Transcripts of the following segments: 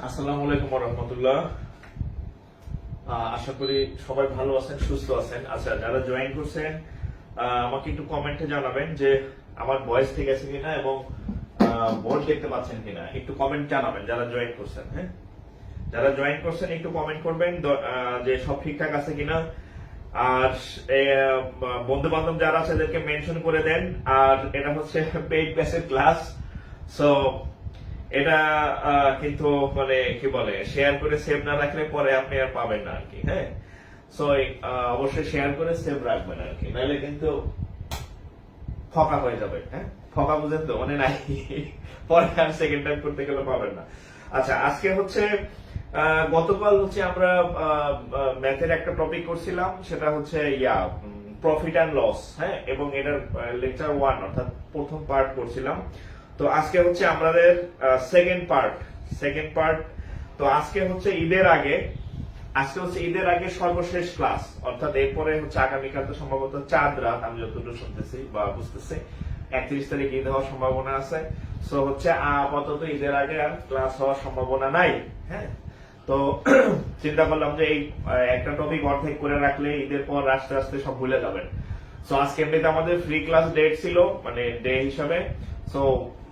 আসসালামু আলাইকুম ওয়া রাহমাতুল্লাহ। আশা করি সবাই ভালো আছেন, সুস্থ আছেন। আচ্ছা, যারা জয়েন করছেন আমাকে একটু কমেন্টে জানাবেন যে আমার ভয়েস ঠিক আছে কিনা এবং বোর্ড দেখতে পাচ্ছেন কিনা, একটু কমেন্ট জানাবেন যারা জয়েন করছেন। হ্যাঁ, যারা জয়েন করছেন একটু কমেন্ট করবেন যে সব ঠিকঠাক আছে কিনা। আর বন্ধু বান্ধব যারা আছে এদেরকে মেনশন করে দেন। আর এটা হচ্ছে পেইড ব্যাচের ক্লাস, সো এটা কিন্তু মানে কি বলে, শেয়ার করে সেভ না রাখলে পরে আপনি আর পাবেন না আর কি। হ্যাঁ, সো অবশ্যই শেয়ার করে সেভ রাখবেন আর কি, নাহলে কিন্তু ফকা হয়ে যাবে। হ্যাঁ, ফকা বুঝেন তো, মানে নাই পরে আর সেকেন্ড টাইম করতে গেলে পাবেন না। আচ্ছা, আজকে হচ্ছে গতকাল হচ্ছে আমরা ম্যাথের একটা টপিক করছিলাম, সেটা হচ্ছে প্রফিট অ্যান্ড লস। হ্যাঁ, এবং এটার লেকচার 1 অর্থাৎ প্রথম পার্ট করছিলাম। তো আজকে হচ্ছে আমাদের সেকেন্ড পার্ট। তো আজকে হচ্ছে ঈদের আগে সর্বশেষ ক্লাস, অর্থাৎ এরপরে হচ্ছে আগামীকাল তো সম্ভবত চাঁদ রাত, আমি যতটুকু শুনতেছি বা বুঝতেছি 31 তারিখ ঈদ হওয়ার সম্ভাবনা আছে। সো হচ্ছে আপাতত ঈদের আগে আর ক্লাস হওয়ার সম্ভাবনা নাই। হ্যাঁ, তো চিন্তা করলাম যে এই একটা টপিক অর্ধেক করে রাখলে ঈদের পর আস্তে আস্তে সব ভুলে যাবেন। সো আজকে এমনিতে আমাদের ফ্রি ক্লাস ডেট ছিল, মানে ডে হিসাবে। সো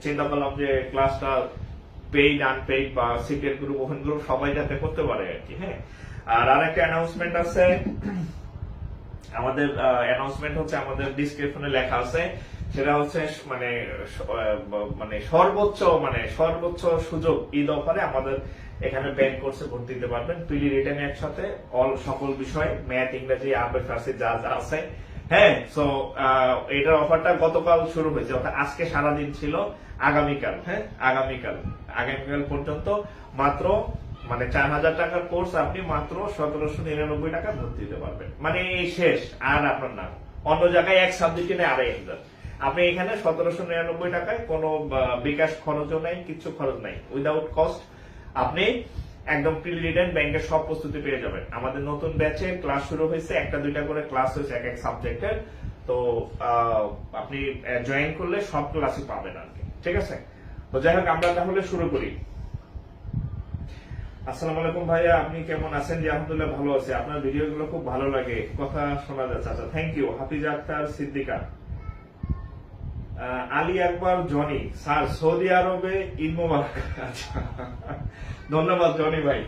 চিন্তা করলাম যে ক্লাসটা পেইড আনপেইড বা সিক্রেট গ্রুপ ওপেন গ্রুপ সবাই যাতে করতে পারে আর কি। হ্যাঁ, আর আরেকটা অ্যানাউন্সমেন্ট আছে। আমাদের অ্যানাউন্সমেন্ট হচ্ছে আমাদের ডিসক্রিপশনে লেখা আছে, সেটা হচ্ছে মানে সর্বোচ্চ সুযোগ ঈদ অফারে আমাদের এখানে ব্যাংক কোর্সে ভর্তি দিতে পারবেন, প্রিলি রিটেন একসাথে সকল বিষয়, ম্যাথ, ইংরেজি, আরবি, ফার্সি যা যা আছে। হ্যাঁ, সো এটার অফারটা গতকাল শুরু হয়েছে, অর্থাৎ আজকে সারাদিন ছিল। আগামীকাল পর্যন্ত মাত্র 4,000 টাকার কোর্স আপনি মাত্র 1799 টাকা ভর্তি দিতে পারবেন। মানে এই শেষ, আর আপনার না অন্য জায়গায় এক সাবজেক্টে নেই 2,500, আপনি এখানে 1799 টাকায় কোনো বিকাশ খরচও নাই, কিছু খরচ নাই, উইদাউট কস্ট আপনি একদম প্রি রিটেন ব্যাংকের সব প্রস্তুতি পেয়ে যাবেন। আমাদের নতুন ব্যাচে ক্লাস শুরু হয়েছে, একটা দুইটা করে ক্লাস হয়েছে এক এক সাবজেক্টের। তো আপনি জয়েন করলে সব ক্লাসই পাবেন আর কি। ঠিক আছে, তো যাই হোক আমরা তাহলে শুরু করি। আসসালামু আলাইকুম ভাইয়া, আপনি কেমন আছেন? জি আলহামদুলিল্লাহ ভালো আছি, আপনার ভিডিও গুলো খুব ভালো লাগে, কথা শোনা যাচ্ছে। আচ্ছা, thank you. Hafiz Akhtar Siddika, Ali Akbar Jony, sir Saudi আরবে ঈদ মোবারক। আচ্ছা, ধন্যবাদ জনি ভাই।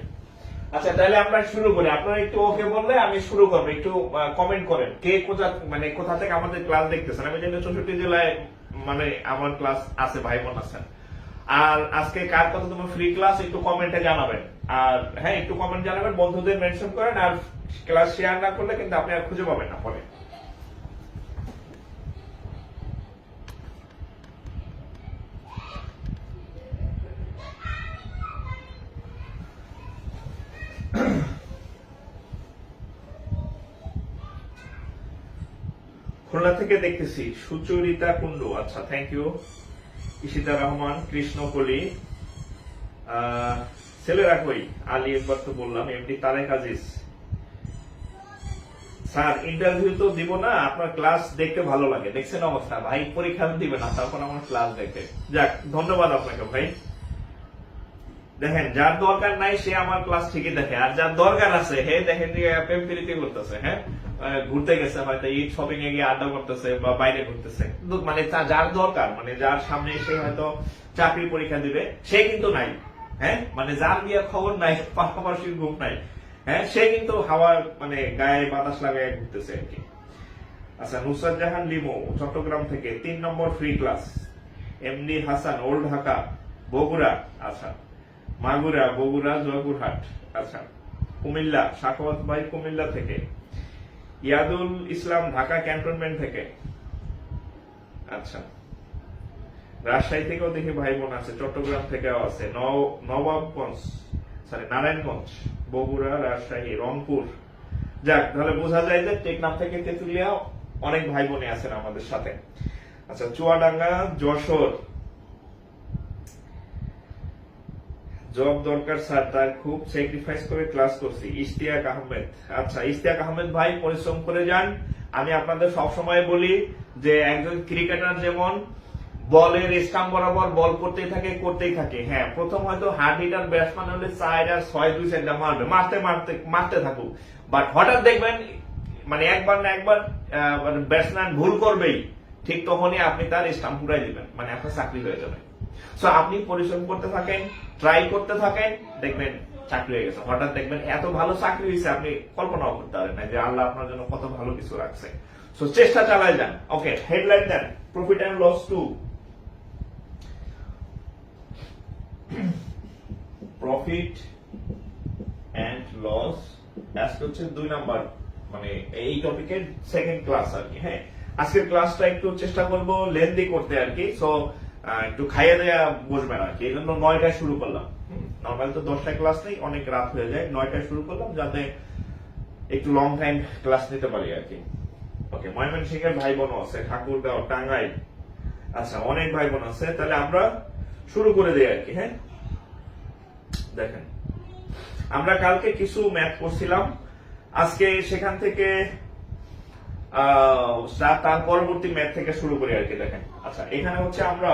আচ্ছা, তাহলে আমরা শুরু করি। আপনারা একটু ওকে বললে আমি শুরু করবো। একটু কমেন্ট করেন কে কোথা থেকে আমাদের ক্লাস দেখতেছেন। আমি জানি 64 জেলায় আমার ক্লাস আছে, ভাই বোন আছেন। আর আজকে কার কত তোমার ফ্রি ক্লাস একটু কমেন্টে জানাবেন। আর হ্যাঁ, একটু কমেন্ট জানাবেন, বন্ধুদের মেনশন করেন। আর ক্লাস শেয়ার না করলে কিন্তু আপনি আর খুঁজে পাবেন না পরে। খুলনা থেকে দেখতেছি সুচরিতা কুন্ডু, আচ্ছা থ্যাংক ইউ। ইশিতা রহমান, কৃষ্ণকলি, ছেলেরা কই, আলী একবার তো বললাম, MD Tareq Aziz. Sir interview তো দিব না, আপনার ক্লাস দেখতে ভালো লাগে, দেখছেন অবস্থা ভাই, পরীক্ষা দিবে না তারপর আমার ক্লাস দেখে। যাক, ধন্যবাদ আপনাকে ভাই। দেখেন, যার দরকার নাই সে আমার ক্লাস ঠিকই দেখে, আর যার দরকার আছে হে দেখেন যে প্রেম প্রীতি করতেছে। হ্যাঁ, ঘুরতে গেছে, হয়তো ঈদ শপিং এ গিয়ে আড্ডা করতেছে বা বাইরে ঘুরতেছে, কিন্তু যার দরকার, যার সামনে সে হয়তো চাকরি পরীক্ষা দিবে, সে কিন্তু নাই। হ্যাঁ, যার বিয়ে খবর নাই, পাশাপাশি গ্রুপ নাই, হ্যাঁ, সে কিন্তু হাওয়ার গায়ে বাতাস লাগায় ঘুরতেছে আর কি। আচ্ছা, নুসরাত জাহান লিমো চট্টগ্রাম থেকে 3 নম্বর free class. MD Hasan, old Dhaka, Bogura. আচ্ছা, মাগুরা, বগুড়া, জয়পুরহাট। আচ্ছা, কুমিল্লা, সাখাওয়াত ভাই কুমিল্লা থেকে। ইয়াদুল ইসলাম, ঢাকা ক্যান্টনমেন্ট থেকে। আচ্ছা, রাজশাহী থেকেও দেখি ভাই বোন আছে, চট্টগ্রাম থেকেও আছে, নবাবগঞ্জ, নারায়ণগঞ্জ, বগুড়া, রাজশাহী, রংপুর। যাক, তাহলে বোঝা যায় যে টেকনাফ থেকে তেতুলিয়া অনেক ভাই বোনে আছেন আমাদের সাথে। আচ্ছা, চুয়াডাঙ্গা, যশোর, জব দরকার স্যার, তার খুব স্যাক্রিফাইস করে ক্লাস করছি। ইশতিয়াক আহমেদ, আচ্ছা ইশতিয়াক আহমেদ ভাই, পরিশ্রম করে যান। আমি আপনাদের সব সময় বলি যে একজন ক্রিকেটার যেমন বলের স্টাম্প বরাবর বল করতেই থাকে। হ্যাঁ, প্রথম হয়তো হার্ড হিটার ব্যাটসম্যান হলে 4 আর 6 2 সেন্টা মারতে থাকুক, বাট হঠাৎ দেখবেন মানে একবার না একবার মানে ব্যাটসম্যান ভুল করবেই, ঠিক তখনই আপনি তার স্টাম্প উড়াই দিবেন, মানে আপনার চাকরি হয়ে যাবে। সো আপনি পরিশ্রম করতে থাকেন, ট্রাই করতে থাকেন, দেখবেন চাকরি হয়ে গেছে। হঠাৎ দেখবেন এত ভালো চাকরি হয়েছে আপনি কল্পনাও করতে পারেন না যে আল্লাহ আপনার জন্য কত ভালো কিছু রাখছে। সো চেষ্টা চালায় যান। ওকে, হেডলাইন দেন, profit and loss two. Profit and loss আজকে হচ্ছে 2 নাম্বার, মানে এই টপিকের সেকেন্ড ক্লাস আর কি। হ্যাঁ, আজকের ক্লাসটা একটু চেষ্টা করব লেন্দি করতে আর কি। সো একটু খাইয়ে দেয়া বসবেন আর কি, এই জন্য 9টায় শুরু করলাম। নর্মালি তো 10টায় ক্লাস নেই, অনেক রাত হয়ে যায়, 9টায় শুরু করলাম যাতে একটু লং টাইম ক্লাস নিতে পারি আর কি। ওকে, ময়মনসিংহের ভাই বোন আছে, ঠাকুরগাঁও, টাঙ্গাইল, আচ্ছা অনেক ভাই বোন আছে, তাহলে আমরা শুরু করে দিই আর কি। হ্যাঁ, দেখেন আমরা কালকে কিছু ম্যাথ করছিলাম, আজকে সেখান থেকে তার পরবর্তী ম্যাথ থেকে শুরু করি আর কি। দেখেন, আচ্ছা এখানে হচ্ছে আমরা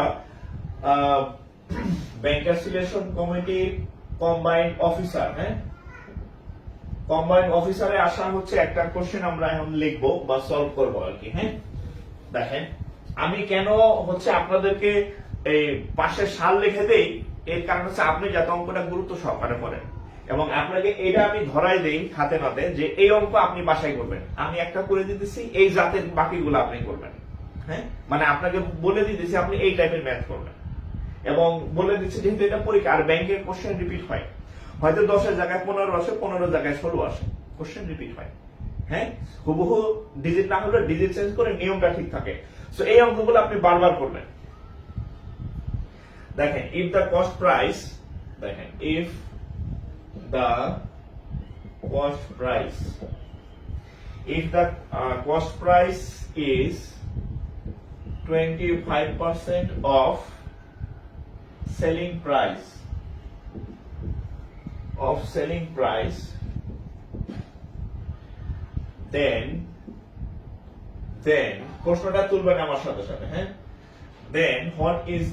ব্যাংকার সিলেকশন কমিটি কম্বাইন্ড অফিসার, হ্যাঁ কম্বাইন্ড অফিসারে আসা হচ্ছে একটা কোশ্চেন আমরা এখন লিখবো বা সলভ করবো আর কি। হ্যাঁ, দেখেন আমি কেন হচ্ছে আপনাদেরকে এই পাশের সাল লিখে দেই, এর কারণ হচ্ছে আপনি যাতে অঙ্কটা গুরুত্ব সহকারে করেন, এবং আপনাকে এটা আমি ধরাই দেই হাতে নাতে যে এই অঙ্ক আপনি বাসায় করবেন। আমি একটা করে দিতেছি, এই জাতের বাকিগুলো আপনি করবেন। হ্যাঁ, মানে আপনাকে বলে দিতেছি আপনি এই টাইপের ম্যাথ করবেন, এবং বলে দিচ্ছি যেহেতু এটা পরীক্ষা আর ব্যাংকের কোশ্চেন রিপিট হয়, হয়তো 10-এর জায়গায় 15 আসে, 15 জায়গায় 16 আসে, কোশ্চেন রিপিট হয়। হ্যাঁ, হুবহু ডিজিট না হলে ডিজিট চেঞ্জ করে নিয়মটা ঠিক থাকে। সো এই অঙ্কগুলো আপনি বারবার করবেন। দেখেন, ইফ দ্য কস্ট প্রাইস, দেখেন if the cost price, if the cost price is 25% of selling price, then প্রশ্নটা তুলবেন আমার সাথে সাথে। হ্যাঁ, then what is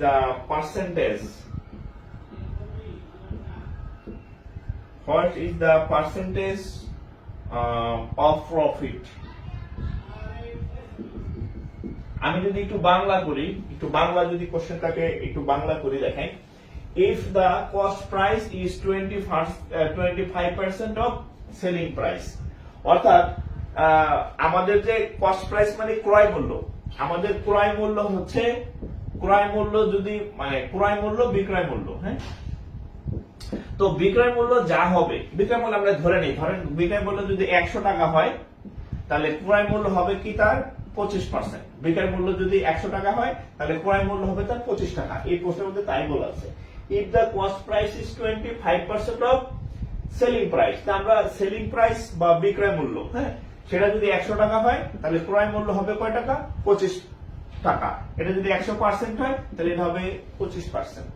the percentage, of profit? আমি যদি একটু বাংলা করি, একটু বাংলা যদি কোশ্চেনটাকে একটু বাংলা করি, দেখেন if the cost price is 25% of selling price, অর্থাৎ আমাদের যে কস্ট প্রাইস মানে ক্রয় মূল্য, আমাদের ক্রয় মূল্য হচ্ছে ক্রয় মূল্য যদি মানে ক্রয় মূল্য বিক্রয় মূল্য। হ্যাঁ, তো বিক্রয় মূল্য যা হবে, বিক্রয় মূল্য আমরা ধরে নিই, ধরেন বিক্রয় মূল্য যদি 100 টাকা হয় তাহলে ক্রয় মূল্য হবে কি তার 25%। বিক্রয় মূল্য যদি 100 টাকা হয় তাহলে ক্রয় মূল্য হবে তার 25 টাকা। এই প্রশ্নের মধ্যে তাই বলা আছে, if the cost price is 25% of selling price, তা আমরা সেলিং প্রাইস বা বিক্রয় মূল্য, হ্যাঁ সেটা যদি 100 টাকা হয় তাহলে ক্রয় মূল্য হবে কয় টাকা? 25 টাকা। এটা যদি 100% হয় তাহলে এটা হবে 25%।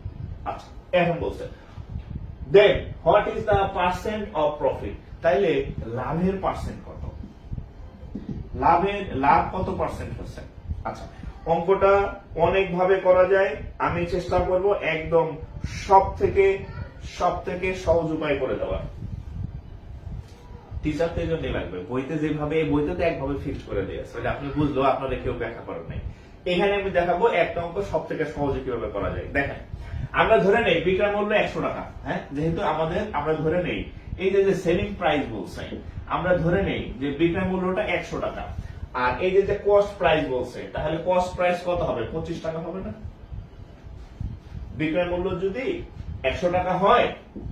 আচ্ছা, এখন বলছে then what is the percent of profit, তাইলে লাভের পার্সেন্ট কত, লাভ কত পার্সেন্ট হচ্ছে? আচ্ছা, অঙ্কটা অনেক ভাবে করা যায়, আমি চেষ্টা করব একদম সব থেকে সহজ উপায় করে দেওয়ার। টিচারদের জন্য লাগবে, বইতে যেভাবে, বইতে তো একভাবে ফিক্স করে দিয়েছে, আপনি বুঝলো, আপনাদের কেউ ব্যাখ্যা করেন নাই। এখানে আমি দেখাবো একটা অঙ্ক সব থেকে সহজে কিভাবে করা যায়। দেখেন, আমরা ধরে নেই বিক্রয় মূল্য 100 টাকা। হ্যাঁ, যেহেতু আমরা ধরে নেই এই যে সেলিং প্রাইস বলছে, আমরা ধরে নেই যে বিক্রয় মূল্যটা 100 টাকা, আর এই যে কস্ট প্রাইস বলছে, তাহলে কস্ট প্রাইস কত হবে? 25 টাকা হবে না? বিক্রয় মূল্য যদি 100 টাকা হয়,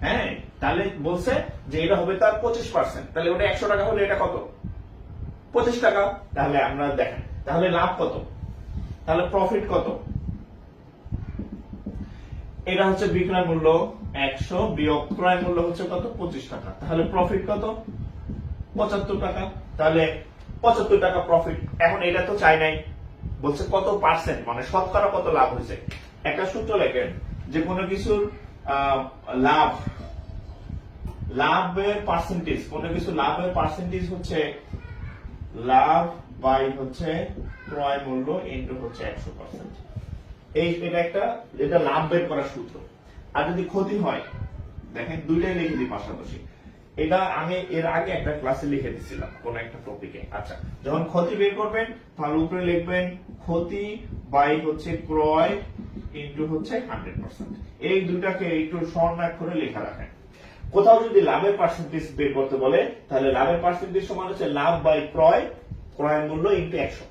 হ্যাঁ তাহলে বলছে যে এটা হবে তার 25%, তাহলে ওটা 100 টাকা হলে এটা কত? 25 টাকা। তাহলে আমরা দেখেন তাহলে লাভ কত, তাহলে প্রফিট কত? এটা হচ্ছে বিক্রয় মূল্য 100 বিয়োগ ক্রয় মূল্য হচ্ছে কত? 25 টাকা। তাহলে প্রফিট কত? 75 টাকা। তাহলে 75 টাকা প্রফিট। এখন এটা তো চাই নাই, বলছে কত পার্সেন্ট, মানে শতকরা কত লাভ হয়েছে। একটা সূত্র লেখেন যে কোনো কিছুর লাভের পার্সেন্টেজ, কোনো কিছু লাভের পার্সেন্টেজ হচ্ছে লাভ বাই হচ্ছে ক্রয় মূল্য ইনটু হচ্ছে 100%। এটা লাভ বের করার সূত্র। আর যদি ক্ষতি হয়, দেখেন দুইটাই লিখে দিই পাশাপাশি। এটা আমি এর আগে একটা ক্লাসে লিখে দিছিলাম কোন একটা টপিকে। আচ্ছা, যখন ক্ষতি বের করবেন তাহলে উপরে লিখবেন ক্ষতি বাই হচ্ছে ক্রয় ইনটু হচ্ছে 100%। এই দুইটাকে একটু স্বর্ণাক্ষরে করে লেখা রাখেন। কোথাও যদি লাভের পার্সেন্টেজ বের করতে বলে তাহলে লাভের পার্সেন্টেজ সমান হচ্ছে লাভ বাই ক্রয়, ক্রয় মূল্য ইনটু 100।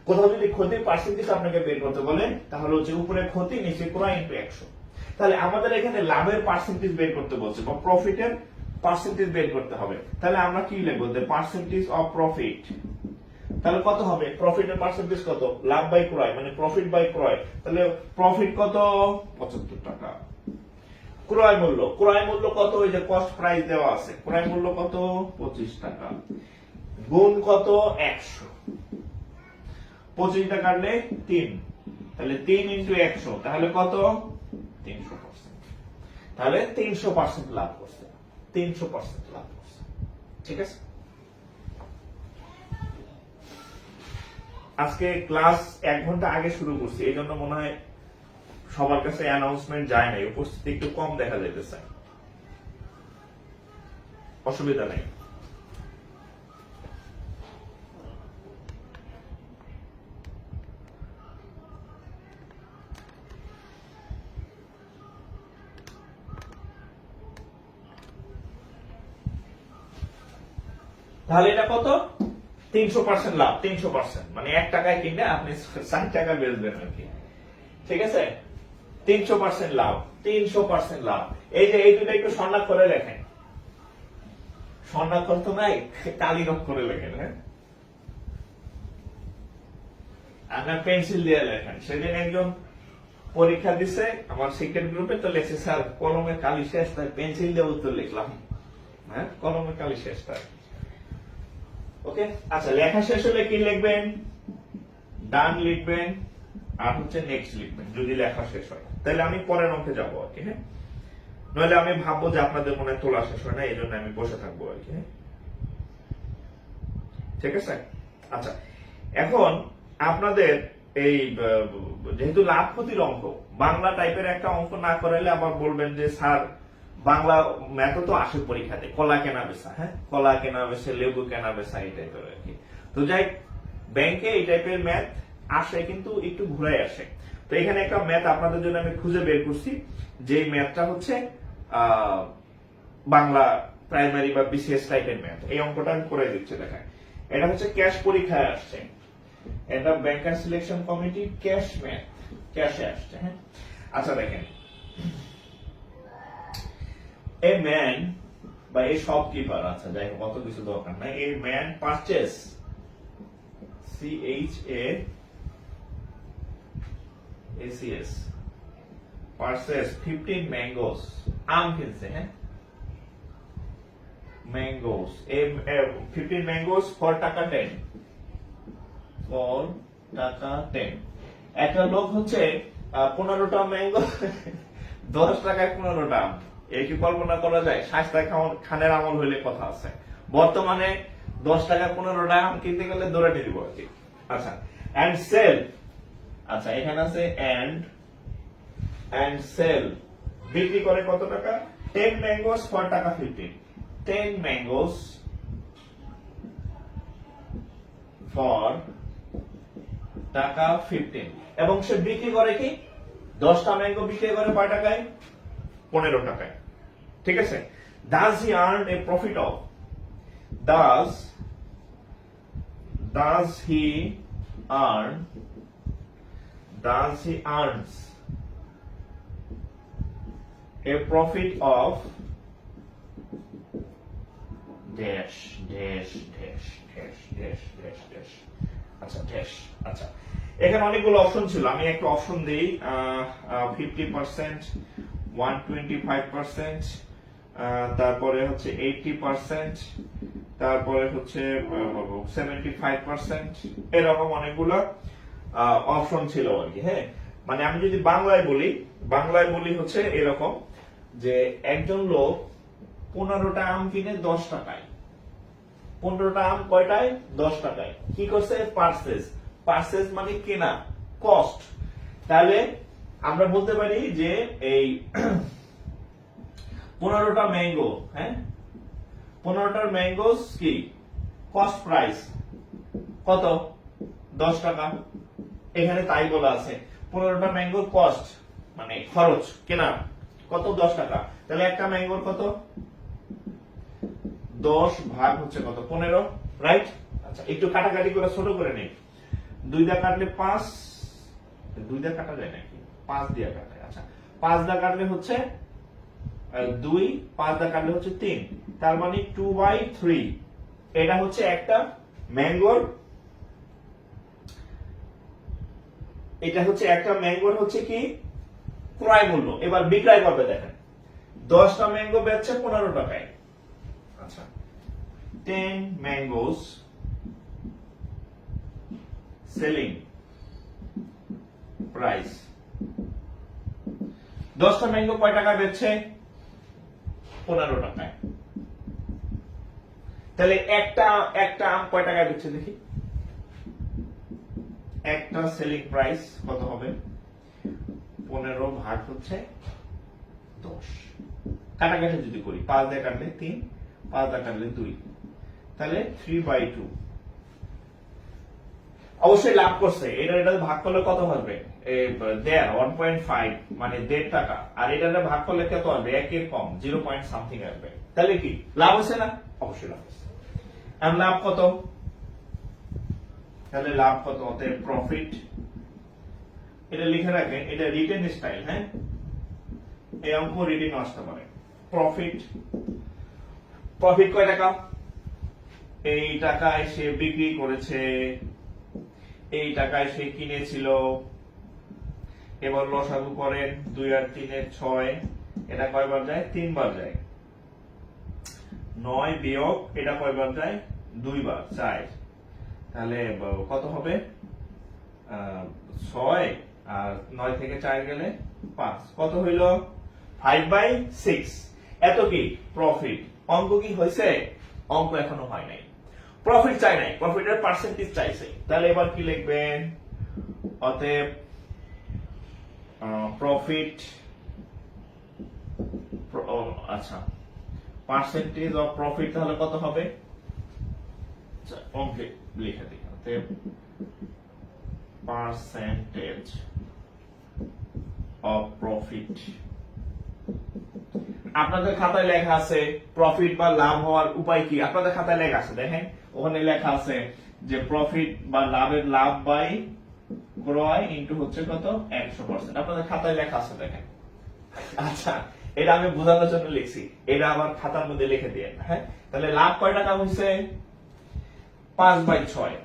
কোথাও যদি ক্ষতির পার্সেন্টেজ আপনাকে বের করতে বলে তাহলে হচ্ছে উপরে ক্ষতি নিচে ক্রয় ইনটু 100। তাহলে আমাদের এখানে লাভের পার্সেন্টেজ বের করতে বলছে বা প্রফিটের পার্সেন্টেজ বের করতে হবে। তাহলে আমরা কি লিখবো, দ্য পার্সেন্টেজ অফ প্রফিট। তাহলে কত হবে, প্রফিটের পার্সেন্টেজ কত, লাভ বাই ক্রয় মানে প্রফিট বাই ক্রয়। তাহলে প্রফিট কত, 75 টাকা। ক্রয় মূল্য, ক্রয় মূল্য কত, ওই যে কস্ট প্রাইস দেওয়া আছে, ক্রয় মূল্য কত 25 টাকা গুণ কত 100। 25 টাকা কাটলে 3, তাহলে 3 ইনটু 100, তাহলে কত 300%। তাহলে 300% লাভ করছে, 300% লাভ করছে। ঠিক আছে, আজকে ক্লাস 1 ঘন্টা আগে শুরু করছি, এই জন্য মনে হয় সবার কাছে অ্যানাউন্সমেন্ট যায় নাই, উপস্থিতি একটু কম দেখা যাইতেছে। অসুবিধা নেই। তাহলে এটা কত, 300% লাভ। 300% মানে 1 টাকায় কিনে আপনি 60 টাকা বেচবেন আর কি। ঠিক আছে, 300% লাভ, 300% লাভ। এই যে এই দুটো একটু স্বর্ণাক্ষরে লেখেন, স্বর্ণাক্ষর তো নাই, কালি করে লেখেন। হ্যাঁ, আপনার পেন্সিল দিয়ে লেখেন। সেদিন একজন পরীক্ষা দিছে আমার সিক্রেট গ্রুপে, তো লেখছে স্যার কলমে কালি শেষ, তাই পেন্সিল দিয়ে উত্তর লিখলাম। হ্যাঁ, কলমে কালি শেষ তাই। ওকে, আচ্ছা, লেখা শেষ হলে কি লিখবেন, ডান লিখবেন আর হচ্ছে নেক্সট লিখবেন যদি লেখা শেষ হয়। তাহলে আমি পরের অঙ্কে যাবো আর কি। হ্যাঁ, নইলে আমি ভাববো যে আপনাদের মনে তোলা শেষ হয় না, এই জন্য আমি বসে থাকবো আর কি। ঠিক আছে, আচ্ছা, এখন আপনাদের এই যেহেতু লাভ ক্ষতির অঙ্ক, বাংলা টাইপের একটা অঙ্ক না করাইলে আবার বলবেন যে স্যার বাংলা ম্যাথ তো আসে পরীক্ষাতে, কলা কেনা বেচা। হ্যাঁ, কলা কেনা বেচা, লেবু কেনা বেচা, এই টাইপের আর কি। তো যাই, ব্যাংকে এই টাইপের ম্যাথ আসে কিন্তু একটু ঘুরাই আসে। তো এখানে একটা ম্যাথ আপনাদের জন্য আমি খুঁজে বের করছি, যে ম্যাথটা হচ্ছে বাংলা প্রাইমারি বা বিসিএস টাইপের ম্যাথ। এই অঙ্কটা আমি করে দিচ্ছি, দেখেন। এটা হচ্ছে ক্যাশ পরীক্ষায় আসছে, এটা banker selection committee cash math, ক্যাশে আসছে। হ্যাঁ, আচ্ছা দেখেন, এ ম্যান বা এই শপকিপার, আচ্ছা যাই হোক কত কিছু দরকার নাই, a man purchase, CHASS, purchase 15 mangoes, আম কিনছে। হ্যাঁ, ম্যাঙ্গোস, 15 ম্যাঙ্গোস ফর টাকা 10, ফর টাকা 10। একটা লোক হচ্ছে 15টা ম্যাঙ্গো 10 টাকায় 15টা আম। এই কি কল্পনা করা যায়? শাস্তা খানের আমল হইলে কথা আছে। বর্তমানে 10 টাকা 15টা আম কিনতে গেলে দৌড়াতে দিব আর কি। আচ্ছা, এন্ড সেল, আচ্ছা এখানে আছে এন্ড সেল, বিক্রি করে কত টাকা, 10 ম্যাঙ্গোস ফর টাকা 15, 10 ম্যাঙ্গোস ফর টাকা 15, এবং সে বিক্রি করে কি 10টা ম্যাঙ্গো বিক্রি করে কয় টাকায়, 15 টাকায়। ঠিক আছে, does he earn a profit of, does he earns a profit of dash dash dash dash dash dash dash, আচ্ছা ড্যাশ। আচ্ছা, এখানে অনেকগুলো অপশন ছিল, আমি একটা অপশন দেই, 50%, 125%, তারপরে হচ্ছে 80%, তারপরে হচ্ছে 75%, এরকম অনেকগুলো অপশন ছিল আর কি। হ্যাঁ, মানে আমি যদি বাংলায় বলি হচ্ছে এরকম, যে একজন লোক 15টা আম কিনে 10 টাকায়, 15টা আম কয়টায়? 10 টাকায়। কি করছে? পারচেজ। পারচেজ মানে কেনা, কস্ট। তাহলে আমরা বলতে পারি যে এই 15টা ম্যাঙ্গো, হ্যাঁ, 15টার ম্যাঙ্গোস কি কস্ট প্রাইস কত? 10 টাকা। এখানে তাই বলা আছে 15টা ম্যাঙ্গোর কস্ট মানে খরচ কেনা কত? 10 টাকা। তাহলে একটা ম্যাঙ্গোর কত? 10 ভাগ হচ্ছে কত? 15, রাইট? আচ্ছা, একটু কাটাকাটি করে ছোট করে নেই। 2 দা কাটলে 5, 2 দা কাটা যায় নাকি? 5 দিয়ে কাটায়। আচ্ছা, 5 দা কাটলে হচ্ছে 2, 5 দা কাটলে হচ্ছে 3, তার মানে 2/3। এটা হচ্ছে একটা ম্যাঙ্গোর, এটা হচ্ছে একটা ম্যাঙ্গোর হচ্ছে কি ক্রয় মূল্য। এবার বিক্রয় করবে দেখেন, 10টা ম্যাঙ্গো বেচছে 15 টাকায়। আচ্ছা, 10 mangoes selling price, 10টা ম্যাঙ্গো কয় টাকায় বেচছে? 15 টাকায়। তাহলে একটা আম কয় টাকায় বেচছে দেখি? একটা সেলিং প্রাইস কত হবে? 15 ভাগ হচ্ছে 10। কাটাকাটি যদি করি, 5 দিয়ে কাটলে 3, 5 দিয়ে কাটলে 2, তাহলে 3/2। অবশ্যই লাভ করছে। এটা ভাগ করলে কত হবে? 1.5 মানে 1.5 টাকা। আর এটা ভাগ করলে কত হবে? 1 এর কম, 0 পয়েন্ট সামথিং আসবে। তাহলে কি লাভ হচ্ছে না? অবশ্যই লাভ হচ্ছে। এখন লাভ কত? তাহলে লাভ কত? অতএব প্রফিট, এটা লিখে রাখেন, এটা রিটেন স্টাইল, হ্যাঁ, এই অঙ্ক রিটেন আসতে পারে। প্রফিট, প্রফিট কয় টাকা? এই টাকায় সে বিক্রি করেছে, এই টাকায় সে কিনেছিল। এবার লসাগু করেন, 2 আর 3 এর 6, এটা কয়বার যায়? 3 বার যায়। 9 বিয়োগ এটা কয়বার যায়? 2 বার, 4। তাহলে কত হবে? 6 আর 9 থেকে 4 গেলে 5, কত হইল? 5/6। এত কি প্রফিট। অঙ্ক কি হয়েছে? অঙ্ক এখনো হয় নাই, প্রফিট চাই নাই, প্রফিটের পার্সেন্টেজ চাইছে। তাহলে এবার কি লিখবেন? অতএব প্রফিট, আচ্ছা, পার্সেন্টেজ অফ প্রফিট তাহলে কত হবে? অঙ্কে লিখে দিই, অতএব পার্সেন্টেজ অফ প্রফিট। আপনাদের খাতায় লেখা আছে প্রফিট বা লাভ হওয়ার উপায় কি? আপনাদের খাতায় লেখা আছে, দেখেন ওখানে লেখা আছে যে প্রফিট বা লাভের লাভ বাই ক্রয় ইনটু হচ্ছে কত? 100%। আপনাদের খাতায় লেখা আছে, দেখেন। আচ্ছা, এটা আমি বোঝানোর জন্য লিখছি, এটা আবার খাতার মধ্যে লিখে দিয়ে, হ্যাঁ। তাহলে লাভ কয় টাকা হয়েছে? 5/6।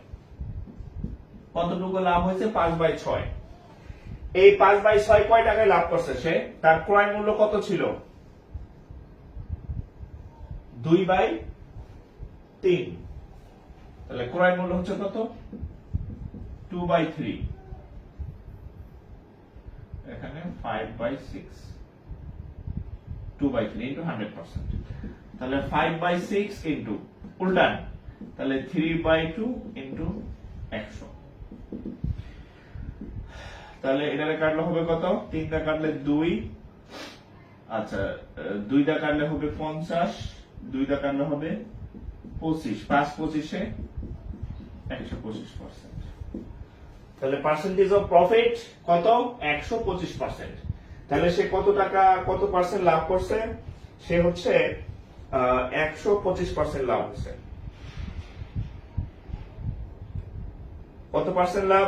কতটুকু লাভ হয়েছে? 5/6। এই 5/6 কয় টাকায় লাভ করছে সে? তার ক্রয় মূল্য কত ছিল? 2/3। তাহলে ক্রয় মূল্য হচ্ছে কত? 2/3। এখানে 5/6, 2/3 ইন্টু 100%। তাহলে 5/6 ইন্টু উল্টান, তাহলে 3/2 ইন্টু 100। তাহলে এটারে কাটলে হবে কত? 3 দা কাটলে 2, আচ্ছা 2 দা কাটলে হবে 50, 2 দা কাটলে হবে 25, 5 25 125%। তাহলে পার্সেন্টেজ অফ প্রফিট কত? 125%। তাহলে সে কত টাকা, কত পার্সেন্ট লাভ করছে? সে হচ্ছে 125% লাভ হচ্ছে। কত পার্সেন্ট লাভ?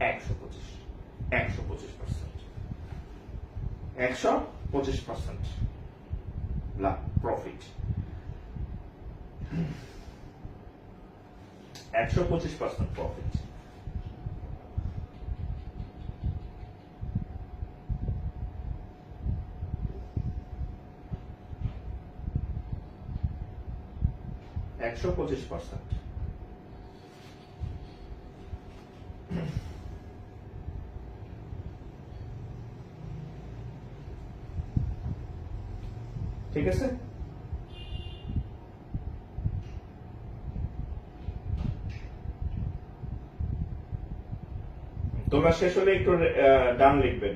125% লাভ, প্রফিট। 125% প্রফিট। ঠিক আছে। তোমরা শেষ হলে একটু ডান লিখবেন।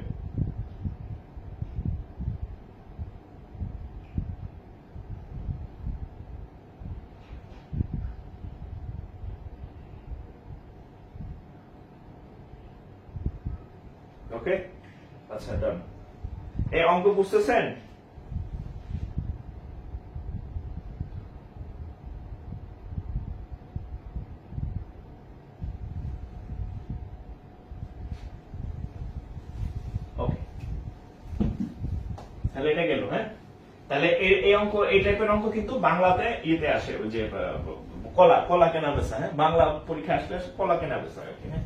ওকে, আচ্ছা ডান। এই অঙ্ক বুঝতেছেন? ওকে, তাহলে এটা গেল। হ্যাঁ, তাহলে এই অঙ্ক, এই টাইপের অঙ্ক কিন্তু বাংলাতে ইয়েতে আসে, ওই যে কলা কলা কেনা বেচা। হ্যাঁ, বাংলা পরীক্ষা আসলে কলা কেনা বেচা। হ্যাঁ,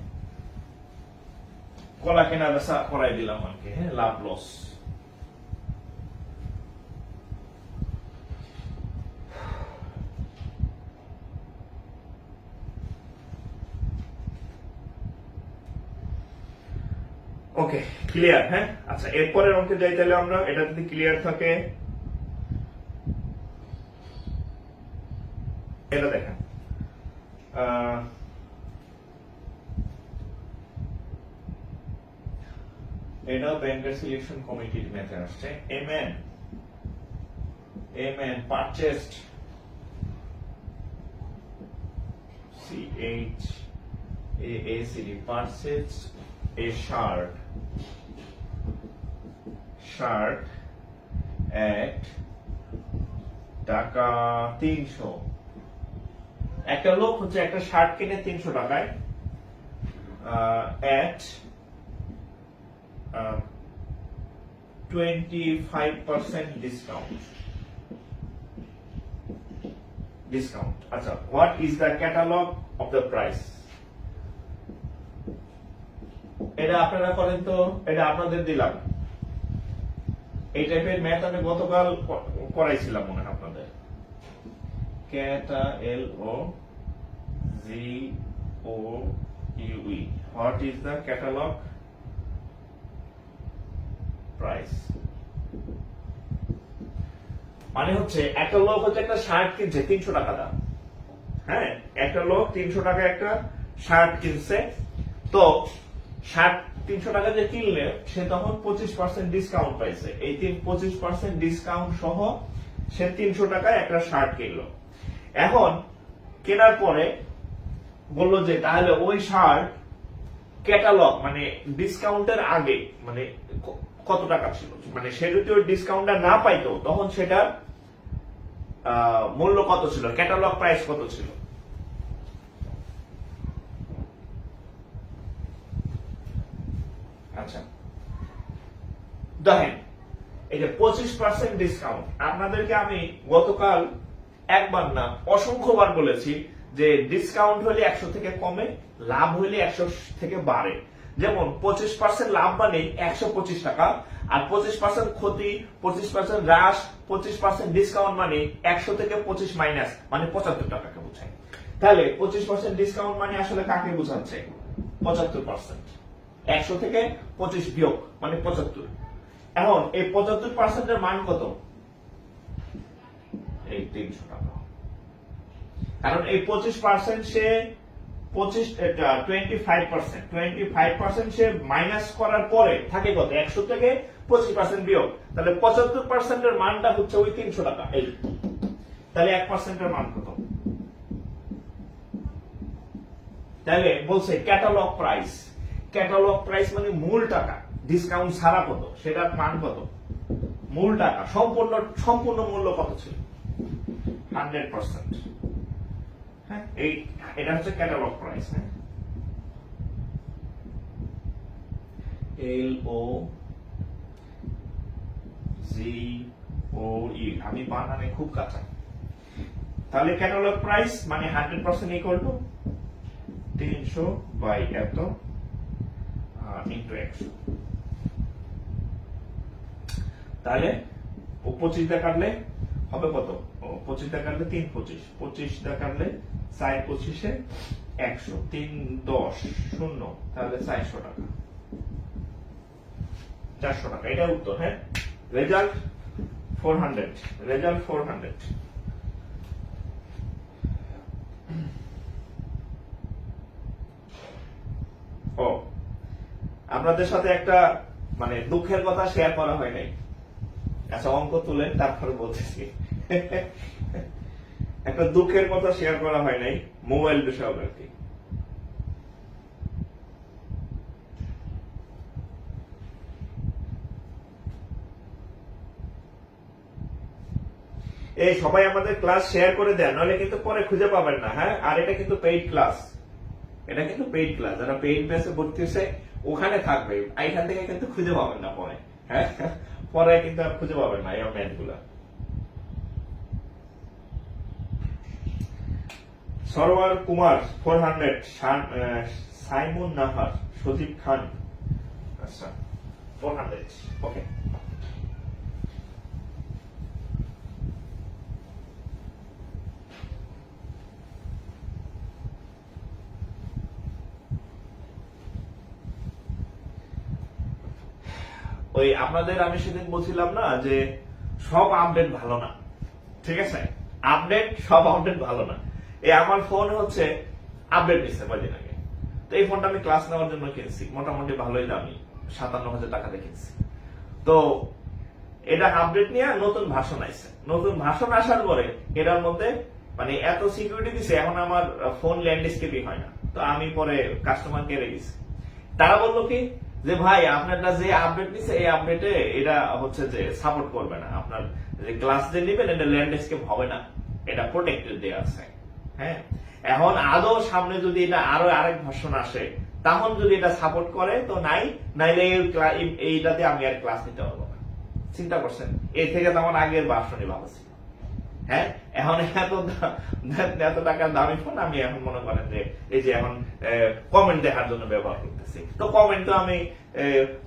কলা কেনা বেচা করাই দিলাম আমাকে। হ্যাঁ, লাভ লস। ওকে, ক্লিয়ার? হ্যাঁ, আচ্ছা এরপরের অঙ্কে যাই তাহলে আমরা। এটা যদি ক্লিয়ার থাকে, এটা দেখেন, এটা ব্যাংকার সিলেকশন কমিটির ম্যাথে আসছে। A man purchased CHAACD purchased a shirt at টাকা 300। একটা লোক হচ্ছে একটা শার্ট কিনে 300 টাকায় at 25% ডিসকাউন্ট। আচ্ছা, what is the catalogue of the price? এটা আপনারা করেন তো, এটা আপনাদের দিলাম। এই টাইপের ম্যাথ আমি গতকাল করাইছিলাম মনে হয় আপনাদের। CATALOGUE, what is the catalogue price? মানে হচ্ছে একটা লোক হচ্ছে একটা শার্ট কিনছে 300 টাকা দাম। হ্যাঁ, একটা লোক 300 টাকা একটা শার্ট কিনছে। তো শার্ট 300 টাকা যে কিনলে সে তখন 25% ডিসকাউন্ট পাইছে। এই 25% ডিসকাউন্ট সহ সে 300 টাকায় একটা শার্ট কিনলো। এখন কেনার পরে বললো যে তাহলে ওই শার্ট ক্যাটালগ মানে ডিসকাউন্টের আগে মানে কত টাকা ছিল, মানে সে যদি ওই ডিসকাউন্টটা না পাইতো তখন সেটার মূল্য কত ছিল, ক্যাটালগ প্রাইস কত ছিল? আচ্ছা দেখেন, এই যে 25% ডিসকাউন্ট, আপনাদেরকে আমি গতকাল একবার না অসংখ্যবার বলেছি যে ডিসকাউন্ট হলে 100 থেকে কমে, লাভ হলে 100 থেকে বাড়ে। যেমন 25% লাভ মানে 125 টাকা, আর 25% ক্ষতি, 25% হ্রাস, 25% ডিসকাউন্ট মানে 100 থেকে 25 মাইনাস মানে 75 টাকাকে বোঝায়। তাহলে 25% ডিসকাউন্ট মানে আসলে কাকে বোঝাচ্ছে? 75%। 100 থেকে 25 বিয়োগ মানে 75। এখন এই 75% এর মান কত? এই 300 টাকা। কারণ এই 25% সে 25% সে মাইনাস করার পরে থাকে কত? 100 থেকে 25% বিয়োগ। তাহলে 75% এর মানটা হচ্ছে ওই 300 টাকা। এই তাহলে 1% এর মান কত? তাহলে বলছে ক্যাটালগ প্রাইস। ক্যাটালগ প্রাইস মানে মূল টাকা, ডিসকাউন্ট ছাড়া কত, সেটার মান কত? মূল টাকা সম্পূর্ণ মূল্য কত ছিল? 100%। হ্যাঁ, এটা হচ্ছে ক্যাটালগ প্রাইস। হ্যাঁ, LOGOE, আমি বানানে খুব কাঁচা। তাহলে ক্যাটালগ প্রাইস মানে 100% ইকুয়াল টু 300 বাই এত ইনটু 100। তাহলে 25 দিয়ে কাটলে হবে কত? 25 দিয়ে কাটলে 3 25, 25 দিয়ে কাটলে 4 25 100, 3 10 0, তাহলে 400 টাকা। 400 টাকা, এটা উত্তর। হ্যাঁ, রেজাল্ট 400, রেজাল্ট 400। ও আপনাদের সাথে একটা মানে দুঃখের কথা শেয়ার করা হয় নাই। আচ্ছা অঙ্ক তুলেন তারপরে বলতেছি। একটা দুঃখের কথা শেয়ার করা হয় নাই মোবাইল বিষয়ক আর কি। এই সবাই আমাদের ক্লাস শেয়ার করে দেন, নাহলে কিন্তু পরে খুঁজে পাবেন না। হ্যাঁ, আর এটা কিন্তু পেইড ক্লাস, এটা কিন্তু পেইড ক্লাস। যারা পেইড ব্যাচে ভর্তি হয়েছে ওখানে থাকবে, এইখান থেকে কিন্তু খুঁজে পাবেন না পরে। হ্যাঁ, পরে কিন্তু আর খুঁজে পাবেন না এই ম্যাথ গুলা। সরওয়ার কুমার 400, সাইমন নাহার, সজীব খান, আচ্ছা 400, ওকে। ওই আপনাদের আমি সেদিন বলছিলাম না যে সব আপডেট ভালো না, ঠিক আছে? আপডেট সব আপডেট ভালো না। এই আমার ফোন হচ্ছে আপডেট নিচ্ছে কয়দিন আগে, তো এই ফোনটা আমি ক্লাস নেওয়ার জন্য কিনছি, মোটামুটি ভালোই দামি, 57,000 টাকা দিয়ে কিনছি। তো এটা আপডেট নিয়ে নতুন ভার্সন আইছে, নতুন ভার্সন আসার পরে এটার মধ্যে মানে এত সিকিউরিটি দিছে, এখন আমার ফোন ল্যান্ডস্কেপই হয় না। তো আমি পরে কাস্টমার কেয়ারে গেছি, তারা বললো কি যে ভাই আপনারটা যে আপডেট নিছে এই আপডেটে এটা হচ্ছে যে সাপোর্ট করবে না, আপনার যে ক্লাস যে নেবেন এটা ল্যান্ডস্কেপ হবে না, এটা প্রোটেক্টেড দেয়া আছে। হ্যাঁ, এখন আদৌ সামনে যদি এটা আরো আরেক ভার্সন আসে তখন যদি এটা সাপোর্ট করে তো নাই, নাইলে এইটাতে আমি আর ক্লাস নিতে পারবো না। চিন্তা করছেন, এর থেকে তো আমার আগের ভার্সনই ভালো ছিল। হ্যাঁ, এখন এত টাকার দামি ফোন আমি এখন মনে করেন যে এই যে এখন কমেন্ট দেখার জন্য ব্যবহার করতেছি, তো কমেন্ট তো আমি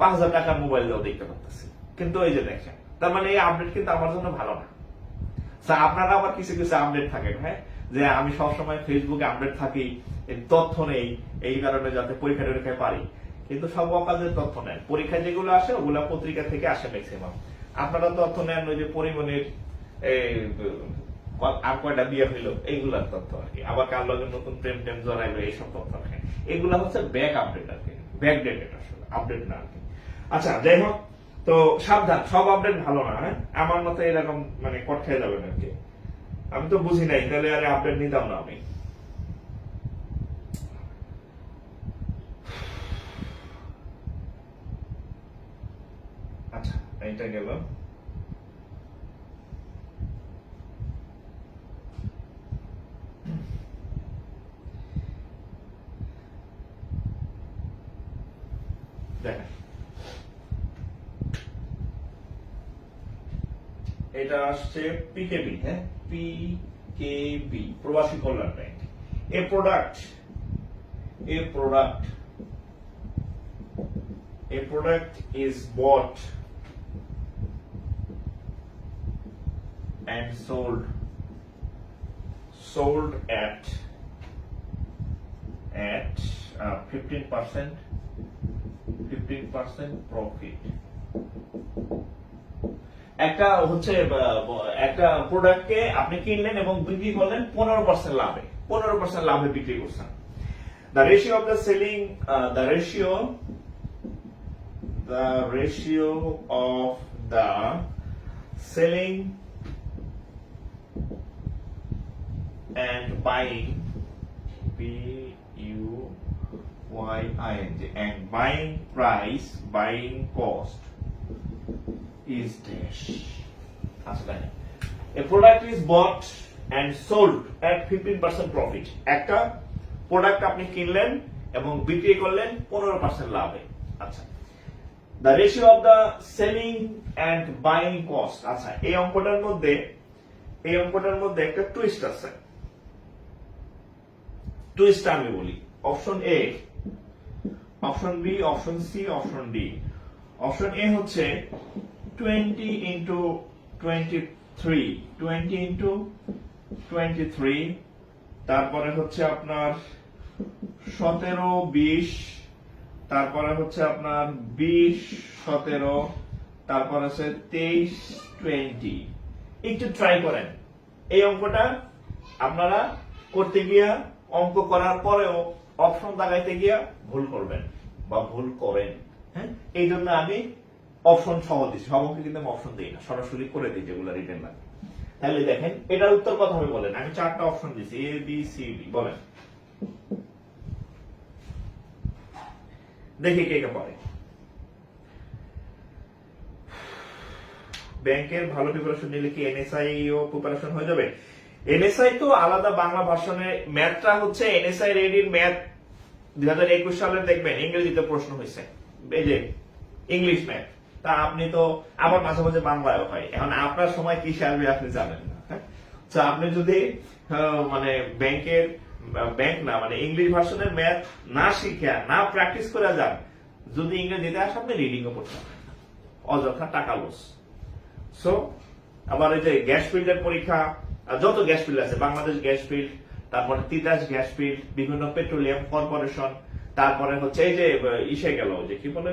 5,000 টাকার মোবাইল দিয়েও দেখতে পারতেছি। কিন্তু এই যে দেখেন, তার মানে এই আপডেট কিন্তু আমার জন্য ভালো না। আপনারা আবার কিছু কিছু আপডেট থাকেন, হ্যাঁ, যে আমি সবসময় ফেসবুকে আপডেট থাকি, তথ্য নেই এই কারণে যাতে পরীক্ষা টরীক্ষায় পারি, কিন্তু সব অকাজের তথ্য নেন। পরীক্ষায় যেগুলো আসে ওগুলা পত্রিকা থেকে আসে ম্যাক্সিমাম। আপনারা তথ্য নেন ওই যে পরিমণির আর কয়টা বিয়ে হইলো এইগুলার তথ্য আর কি, আবার কার লগে নতুন প্রেম টেম জড়াইলো এইসব তথ্য আর কি। এগুলা হচ্ছে ব্যাক আপডেট আর কি, ব্যাক ডেটেড আসলে, আপডেট না আর কি। আচ্ছা যাই হোক, তো সাবধান, সব আপডেট ভালো না। হ্যাঁ, আমার মতে এরকম মানে কট খেয়ে যাবেন আর কি। আমি তো বুঝি নাই, তাহলে আরে আপডেট নিতাম না আমি। আচ্ছা এইটা গেল। দেখেন এটা আসছে পিকেবি, হ্যাঁ, PKB Probashi Kalyan bank. A product is bought and sold at 15% profit। একটা হচ্ছে একটা প্রোডাক্টকে আপনি কিনলেন এবং বিক্রি করলেন 15% লাভে, 15% লাভে বিক্রি করছেন। The ratio of the selling, the ratio of the selling and buying, BUYING, and buying price, buying cost is dash. A product is bought and sold at 15% profit. একটা প্রোডাক্ট আপনি কিনলেন এবং বিক্রি করলেন 15% লাভে। আচ্ছা, the ratio of the selling and buying cost। আচ্ছা, এই অঙ্কটার মধ্যে একটা টুইস্ট আছে। টুইস্ট আমি বলি, option A, option B, option C, option D. Option A হচ্ছে 20 into 23, 20 into 23, তারপরে হচ্ছে আপনার 17, 20, তারপরে হচ্ছে আপনার 20, 17, তারপর আছে 23, 20। একটু ট্রাই করেন এই অঙ্কটা, আপনারা করতে গিয়া অঙ্ক করার পরেও অপশন দাগাইতে গিয়া ভুল করবেন বা ভুল করেন। হ্যাঁ, এই জন্য আমি অপশন সহ দিচ্ছি, সবকে কিন্তু আমি অপশন দিই না, সরাসরি করে দিই যেগুলো রিটেন লাগে। তাহলে দেখেন এটার উত্তর কত হবে বলেন, আমি 4টা অপশন দিচ্ছি, এ বি সি ডি, বলেন দেখি কে কে পারে। ব্যাংকের ভালো প্রিপারেশন নিলে কি এনএসআই ও প্রিপারেশন হয়ে যাবে? এনএসআই তো আলাদা, বাংলা ভার্সনে ম্যাথটা হচ্ছে এনএসআই রেডির ম্যাথ 2021 সালে দেখবেন ইংরেজিতে প্রশ্ন হয়েছে, এই যে ইংলিশ ম্যাথ, তা আপনি তো আবার মাঝে মাঝে বাংলায় হয়, এখন আপনার সময় কি আসবে আপনি জানেন না। তো আপনি যদি মানে ব্যাংক না মানে ইংলিশ ভার্সনের ম্যাথ না শিখে না প্র্যাকটিস করে যান, যদি ইংরেজিতে আসে আপনি রিডিংও পড়তে পারবেন, অযথা টাকা লস। সো আবার এই যে গ্যাস ফিল্ডের পরীক্ষা, যত গ্যাস ফিল্ড আছে, বাংলাদেশ গ্যাস ফিল্ড, তারপরে তিতাস গ্যাস ফিল্ড, বিভিন্ন পেট্রোলিয়াম কর্পোরেশন, তারপরে হচ্ছে এই যে ইসে গেল যে কি বলে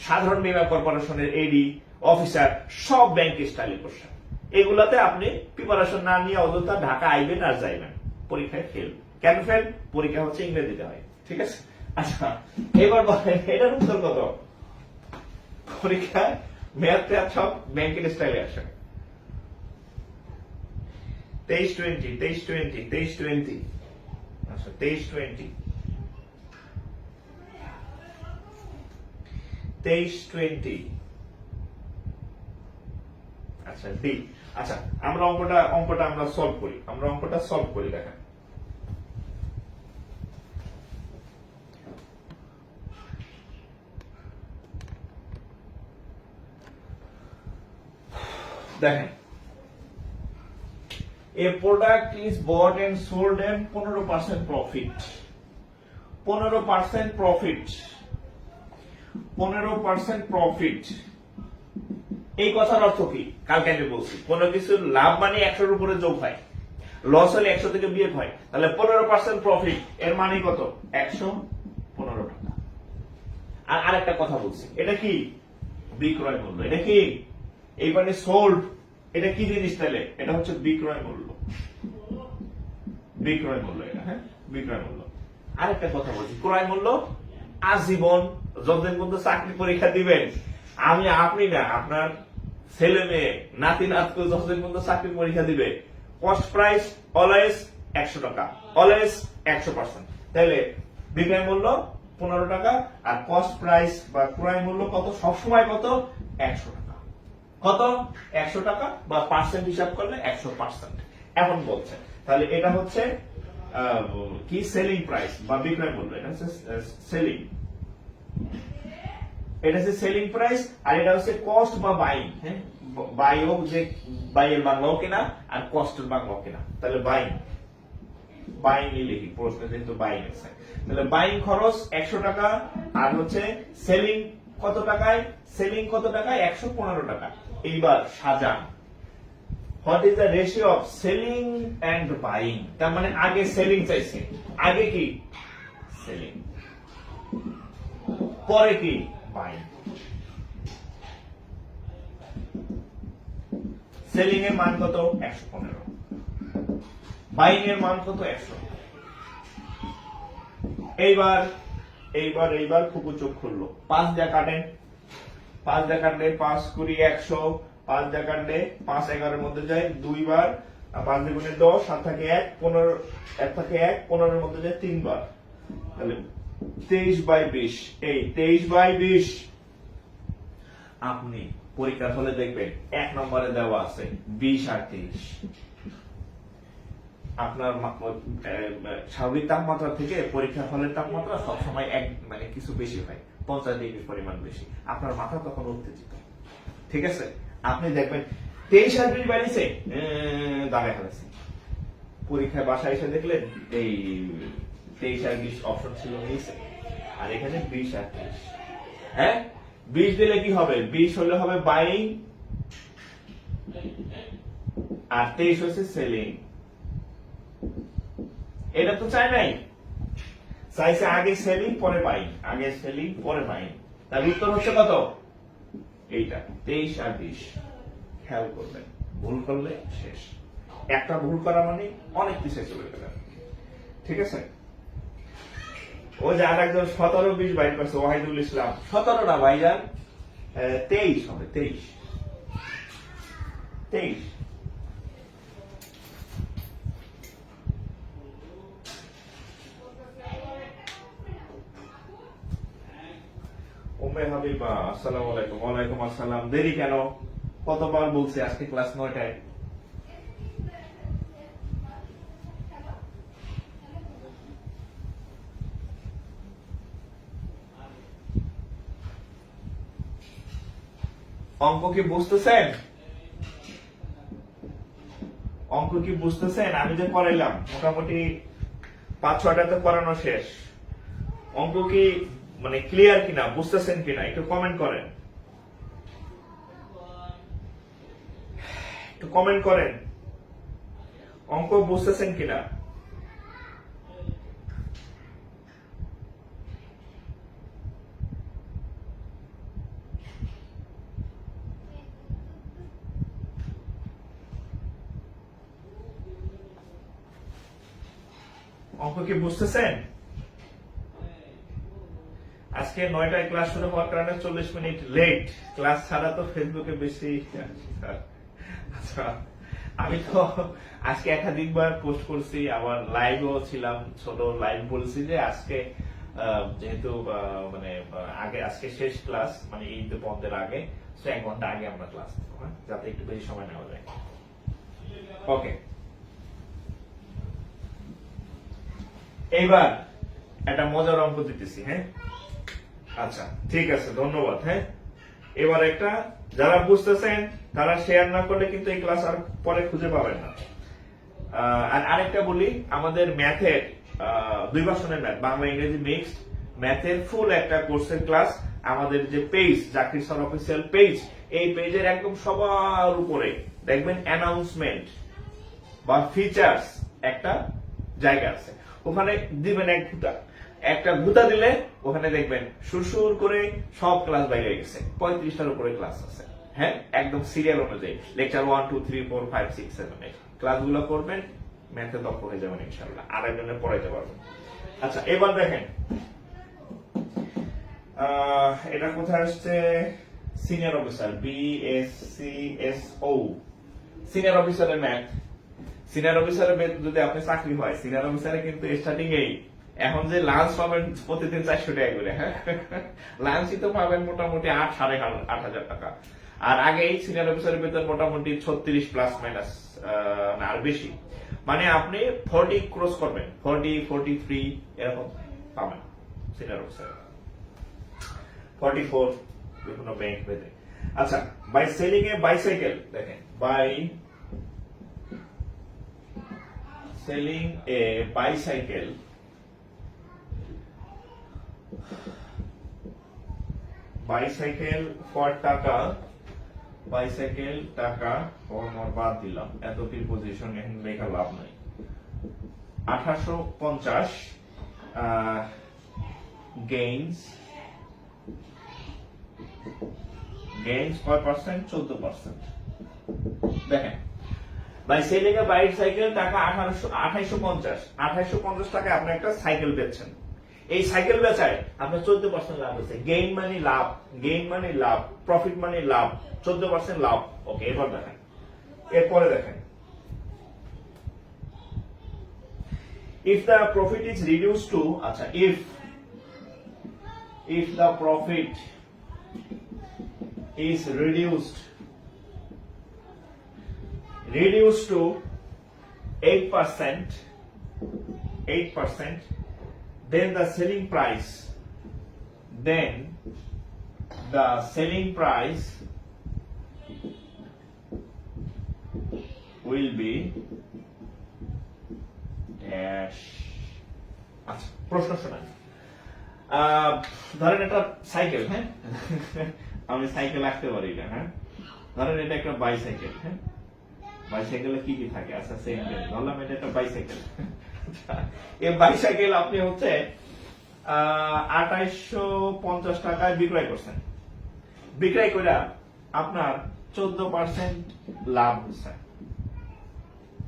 সাধারণ বীমা কর্পোরেশনের এডি অফিসার, সব ব্যাংক স্টাইলে কোশ্চেন, এগুলাতে আপনি প্রিপারেশন না নিয়ে অযথা ঢাকা আইবেন আর যাইবেন, পরীক্ষায় ফেল। কেন ফেল? পরীক্ষা হচ্ছে ইংরেজিতে হয়, ঠিক আছে? আচ্ছা এবার বলেন এটার উত্তর কত? পরীক্ষায় ম্যাথ সব ব্যাংকের স্টাইলে আসে। 23-20 আচ্ছা 23-20 আচ্ছা ডি। আচ্ছা আমরা অঙ্কটা আমরা সলভ করি, দেখেন দেখেন a product is bought and sold and 15% profit, 15% profit, এই কথার অর্থ কি? কালকে আমি বলছি কোন কিছু লাভ মানে 100 এর উপরে যোগ হয়, লস হলে 100 থেকে বিয়োগ হয়, তাহলে 15% প্রফিট এর মানে কত? 115 টাকা। আর আরেকটা কথা বলছি, এটা কি বিক্রয় মূল্য, এটা কি এই মানে সোল্ড, এটা কি জিনিস? তাহলে এটা হচ্ছে বিক্রয় মূল্য, এটা, হ্যাঁ বিক্রয় মূল্য। আরেকটা কথা বলছি, ক্রয় মূল্য আজীবন যতদিন পর্যন্ত চাকরি পরীক্ষা দিবেন, আপনি না আপনার ছেলে মেয়ে নাতি নাতকু যতদিন পর্যন্ত চাকরি পরীক্ষা দিবে, কস্ট প্রাইস অলওয়েজ 100 টাকা, অলওয়েজ 100%। তাহলে বিক্রয় মূল্য 15 টাকা আর কস্ট প্রাইস বা ক্রয় মূল্য কত? সবসময় কত? 100 টাকা। কত? 100 টাকা, বা পার্সেন্ট হিসাব করলে 100%। এখন বলছে তাহলে এটা হচ্ছে কি সেলিং প্রাইস বা বিক্রয় মূল্য, এটা হচ্ছে সেলিং, এটা হচ্ছে সেলিং প্রাইস, আর এটা হচ্ছে কস্ট বা বাইং। হ্যাঁ বাই হোক, যে বাইয়ের বাংলাও কেনা আর কস্টের বাংলাও কেনা, তাহলে বাইং লিখি প্রশ্নে যেহেতু বাইং আছে, তাহলে বাইং খরচ 100 টাকা, আর হচ্ছে সেলিং কত টাকায়? 115 টাকা। এইবার সাজান, what is the ratio of selling and buying? তার মানে আগে সেলিং চাইছে, আগে কি সেলিং, পরে কি বাইং। সেলিং এর মান কত? 115, বাইং এর মান কত? 100। এইবার খুব চোখ খুললো, 5 দিয়ে কাটেন, 5 দিয়ে কাটলে 5 কুড়ি 100, 5 দিয়ে কাটলে 5 11 এর মধ্যে যায় 2 বার, 5 দুগুণে 10, 7 থাকে 1, 15 1 থাকে 1, 15 এর মধ্যে যায় 3 বার, তাহলে 23/20। এই 23/20 আপনি পরীক্ষার হলে দেখবেন 1 নম্বরে দেওয়া আছে 20 আর 23। আপনার স্বাভাবিক তাপমাত্রা থেকে পরীক্ষার হলের তাপমাত্রা সবসময় মানে কিছু বেশি হয়, 50 ডিগ্রি পরিমাণ বেশি, আপনার মাথা তখন উত্তেজিত, ঠিক আছে? আপনি দেখবেন 23 আর 20 বাড়িছে, দাঁড়ায় ফেলেছে, পরীক্ষায় বাসায় এসে দেখলেন এই 23 আর 20 অপশন ছিল নিচে, আর এখানে 20 আর 23। হ্যাঁ 20 দিলে কি হবে? 20 হলে হবে বাইং, আর 23 হচ্ছে সেলিং। এটা তো চাই নাই, চাইছে আগে সেলিং পরে বাইং, আগে সেলিং পরে বাইং। তার উত্তর হচ্ছে কত? এইটা 23 আর 20। খেয়াল করবেন, ভুল করলে শেষ, একটা ভুল করা মানে অনেক পিছিয়ে চলে গেলেন, ঠিক আছে? ও যে আর একজন 17-20 বাইর করছে ওয়াহিদুল ইসলাম, 17 না ভাইজান, 23 হবে, 23। উম্মে হাবিবা আসসালামু আলাইকুম। ওয়ালাইকুম আসসালাম। দেরি কেন? কতবার বলছি আজকে ক্লাস 9টায়। অঙ্ক কি বুঝতেছেন? অঙ্ক কি বুঝতেছেন? আমি যে করাইলাম মোটামুটি 5-6টা তো করানো শেষ। অঙ্ক কি মানে ক্লিয়ার কিনা, বুঝতেছেন কিনা একটু কমেন্ট করেন, একটু কমেন্ট করেন অঙ্ক বুঝতেছেন কিনা। অঙ্ক কি বুঝতেছেন? আজকে 9টায় ক্লাস শুরু হওয়ার কারণে 40 মিনিট লেট। ক্লাস ছাড়া তো ফেসবুকে বেশি। আচ্ছা, আমি তো আজকে একাধিকবার পোস্ট করছি, আবার লাইভও ছিলাম, ছোট লাইভ বলছি যে আজকে যেহেতু মানে আগে আজকে শেষ ক্লাস, মানে ঈদ বন্ধের আগে, 1 ঘন্টা আগে আমরা ক্লাস নেব, যাতে একটু বেশি সময় নেওয়া যায়। ওকে, এইবার একটা মজার অঙ্ক দিতেছি। হ্যাঁ, আচ্ছা ঠিক আছে, ধন্যবাদ। হ্যাঁ, এবার একটা, যারা বুঝতেছেন তারা শেয়ার না করলে কিন্তু এই ক্লাস আর পরে খুঁজে পাবেন না। আর আরেকটা বলি, আমাদের ম্যাথের 2 ভার্সনের ম্যাথ, বাংলা ইংরেজি মিক্সড ম্যাথের ফুল একটা কোর্সের ক্লাস আমাদের যে page, Zakir sir official page, এই পেজের একদম সবার উপরে দেখবেন অ্যানাউন্সমেন্ট বা ফিচার্স একটা জায়গা আছে, ওখানে দিবেন একটা গুতা দিলে ওখানে দেখবেন সুরসুর করে সব ক্লাস বাইরে গেছে। 35টার উপরে ক্লাস আছে। হ্যাঁ, একদম সিরিয়াল অনুযায়ী লেকচার 1 2 3 4 5 6 7 8 ক্লাসগুলো করবেন, ম্যাথে দক্ষ হয়ে যাবেন ইনশাআল্লাহ, আরেকজনের পড়াইতে পারবেন। আচ্ছা, এবার দেখেন এটা কোথায় আসছে? সিনিয়র অফিসার, BSCSO, সিনিয়র অফিসারের ম্যাথ। সিনিয়র অফিসারের যদি আপনি চাকরি হয়, সিনিয়র অফিসারে কিন্তু স্টার্টিং এই এখন যে লাঞ্চ পাবেন প্রতিদিন 400 টাকা করে। হ্যাঁ, লাঞ্চই তো পাবেন মোটামুটি 8,500 টাকা। আর আগে এই সিনিয়র অফিসারের বেতন মোটামুটি 36 প্লাস মাইনাস, না আর বেশি, মানে আপনি 40 ক্রস করবেন, 40 43 এরকম পাবেন সিনিয়র অফিসার, 44 বিভিন্ন ব্যাংক ভেদে। আচ্ছা, বাই সেলিং এ বাইসাইকেল দেখেন, buy selling a bicycle for টাকা, বাইসাইকেল টাকা ফর্মার বাদ দিলাম, এত প্রিপোজিশন এখানে লেখা লাভ নাই। 1850 গেইনস কয় পার্সেন্ট? 14%। দেখেন, বাই সেলিং এ বাইসাইকেল টাকা 2850 টাকায় আপনি একটা সাইকেল বেচছেন। এই সাইকেল বেচায় আপনার 14% লাভ হচ্ছে। গেইন মানে লাভ, প্রফিট মানে লাভ, 14% লাভ। ওকে, এবার দেখেন, এরপরে দেখেন, if the profit is reduced to, আচ্ছা, if the profit is reduced to 8%, then the selling price will be dash। আচ্ছা, প্রশ্ন শোনেন। ধরেন এটা সাইকেল। হ্যাঁ, আমি সাইকেল আঁকতে পারি না। হ্যাঁ, ধরেন এটা একটা বাইসাইকেল। হ্যাঁ, বাইসাইকেলে কি কি থাকে? আচ্ছা, ধরলাম এটা একটা বাইসাইকেল। এই বাইসাইকেল আপনি হচ্ছে 2850 টাকায় বিক্রয় করছেন। বিক্রয় করে আপনার 14% লাভ হচ্ছে,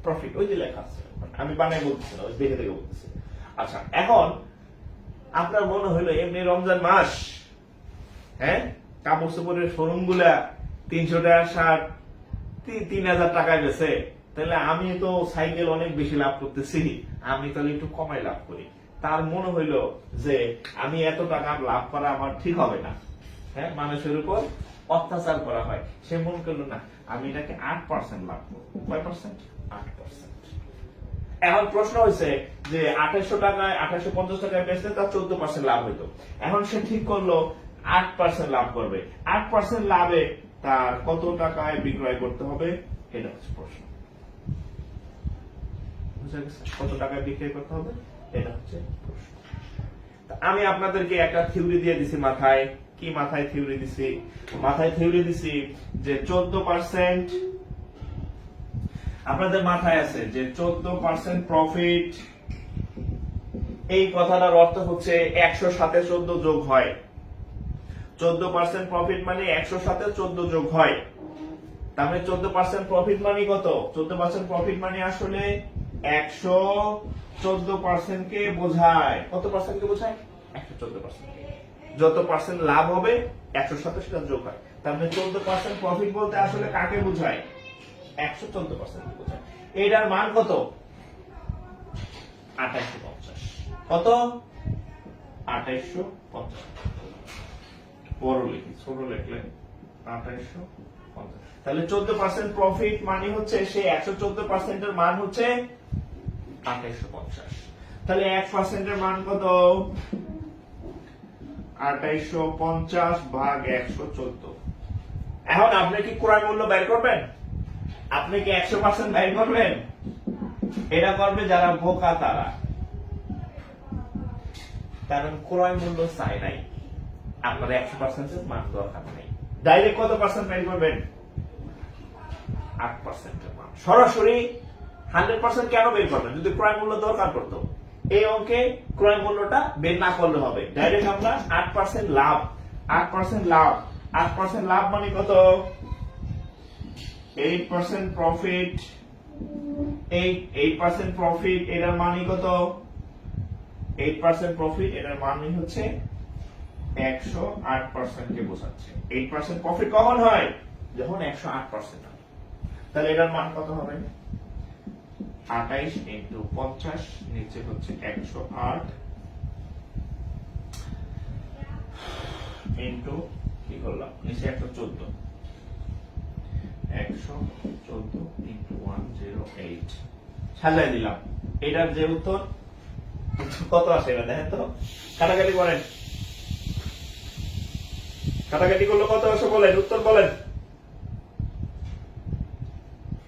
প্রফিট। ওই যে লেখা আছে, আমি বানাই বলতেছি না, দেখে বলতেছি। আচ্ছা, এখন আপনার মনে হইলো এমনি রমজান মাস, হ্যাঁ, কাপড় চোপড়ের শোরুম গুলা 300 টাকার শার্ট 3000 টাকায় বেছে, তাহলে আমি তো সাইকেল অনেক বেশি লাভ করতেছি, আমি তাহলে একটু কমাই লাভ করি। তার মনে হইলো যে আমি এত টাকা লাভ করা আমার ঠিক হবে না, হ্যাঁ, মানুষের উপর অত্যাচার করা হয়। সে মনে করলো না, আমি এটাকে 8% লাভ করবো। কয় পার্সেন্ট? 8%। এখন প্রশ্ন হয়েছে যে 2800 টাকায় 2850 টাকায় বেচলে তার 14% লাভ হইতো। এখন সে ঠিক করলো 8% লাভ করবে। 8% লাভে তার কত টাকায় বিক্রয় করতে হবে, এটা হচ্ছে প্রশ্ন। বুঝা গেছে? কত টাকায় বিক্রয় করতে হবে, এটা হচ্ছে প্রশ্ন। আমি আপনাদেরকে একটা থিওরি দিয়ে দিছি মাথায়। কি মাথায় থিওরি দিছি? মাথায় থিওরি দিছি যে 14%, আপনাদের মাথায় আছে যে 14% প্রফিট, এই কথাটার অর্থ হচ্ছে 100 সাথে 14 যোগ হয়। 14% প্রফিট মানে 100 সাথে 14 যোগ হয়। তার মানে 14% প্রফিট মানে কত? 14% প্রফিট মানে আসলে 114% কে বোঝায়। কত পার্সেন্ট কে বোঝায়? 114%। যত পার্সেন্ট লাভ হবে 100 সাথে সেটা যোগ হয়। তার মানে 14% প্রফিট বলতে আসলে কাকে বোঝায়? 114% কে বোঝায়। এটার মান কত? 2850। কত? 2850। বড় লিখি, ছোট লিখলে 2850। তাহলে 14% প্রফিট মানে হচ্ছে সেই 114% এর মান হচ্ছে 2850। তাহলে 1% এর মান কত? 2850 ভাগ 114। এখন আপনি কি ক্রয় মূল্য বের করবেন? আপনি কি 100% বের করবেন? এটা করবে যারা বোকা তারা, কারণ ক্রয় মূল্য চাই নাই, আপনার 100% মান দরকার নেই। ডাইরেক্ট কত পার্সেন্ট বের করবেন? 8% এর মান। সরাসরি 100% কেন বের করবেন যদি ক্রয় মূল্য দরকার পড়তো? এই অঙ্কে ক্রয় মূল্যটা বের না করলে হবে, ডাইরেক্ট আমরা 8% লাভ। 8% লাভ, 8% লাভ মানে কত? 8% প্রফিট। 8% প্রফিট এটার মানে কত? 8% প্রফিট এটার মানে হচ্ছে 108% কে বোঝাচ্ছে। 8% প্রফিট কখন হয়? যখন 108% হয়। তাহলে এটার মান কত হবে? 28 ইন্টু 50, নিচে হচ্ছে 108 ইন্টু কি করলাম, নিচে 114, 114 ইন্টু 108 সাজাই দিলাম। এটার যে উত্তর কত আসে এটা দেখেন তো, কাটাকাটি করেন। কাটাকাটি করলে কত আসে বলেন, উত্তর বলেন।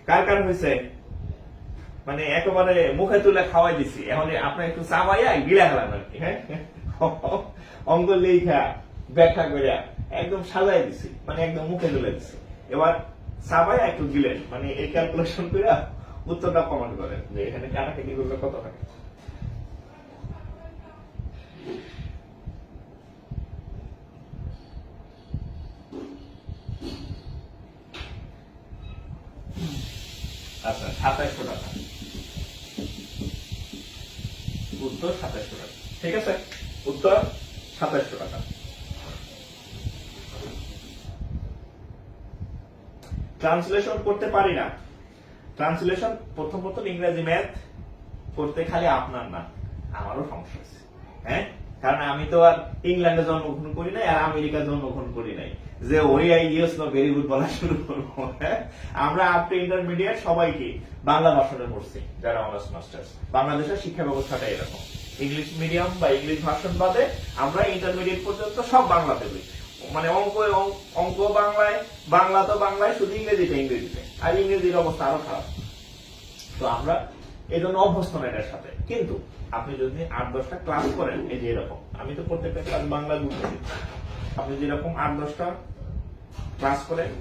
কার কার হয়েছে? মানে একেবারে মুখে তুলে খাওয়াই দিছি, এখন আপনি একটু চাবাইয়া গিলা খেলাম আর কি, হ্যাঁ, অঙ্ক লেখা ব্যাখ্যা করে একদম সাজাই দিছি, মানে একদম মুখে তুলে দিছি। এবার চাবাইয়া একটু গিলেন, মানে এই ক্যালকুলেশন করে উত্তরটা কমেন্ট করেন যে এখানে কাটাকাটি করলে কত হয়। আচ্ছা, 2700 টাকা। উত্তর 2700 টাকা। ঠিক আছে, উত্তর 2700 টাকা। ট্রান্সলেশন করতে পারি না। ট্রান্সলেশন প্রথম ইংরেজি ম্যাথ করতে খালি আপনার না, আমারও সমস্যা আছে, হ্যাঁ, কারণ আমি তো আর ইংল্যান্ডে জন্মগ্রহণ করি নাই আর আমেরিকা জন্মগ্রহণ করি নাই যে ওই I yes no very good বলা শুরু করবো। হ্যাঁ, আমরা আপ টু ইন্টারমিডিয়েট সবাইকে বাংলা ভাষণে পড়ছি যারা অনার্স মাস্টার্স। বাংলাদেশের শিক্ষা ব্যবস্থাটা এরকম, ইংলিশ মিডিয়াম বা ইংলিশ ভাষণ বাদে আমরা ইন্টারমিডিয়েট পর্যন্ত সব বাংলাতে বলি, মানে অঙ্ক বাংলায়, বাংলা তো বাংলায়, শুধু ইংরেজিতে, আর ইংরেজির অবস্থা আরো খারাপ। তো আমরা এই জন্য অভ্যস্ত না এটার সাথে। কিন্তু আপনি যদি 8-10টা ক্লাস করেন, এই যে এরকম, আমি তো প্রত্যেকটা ক্লাস বাংলা গুরুত্ব দিচ্ছি, আপনি যেরকম 8-10টা ক্লাস করেন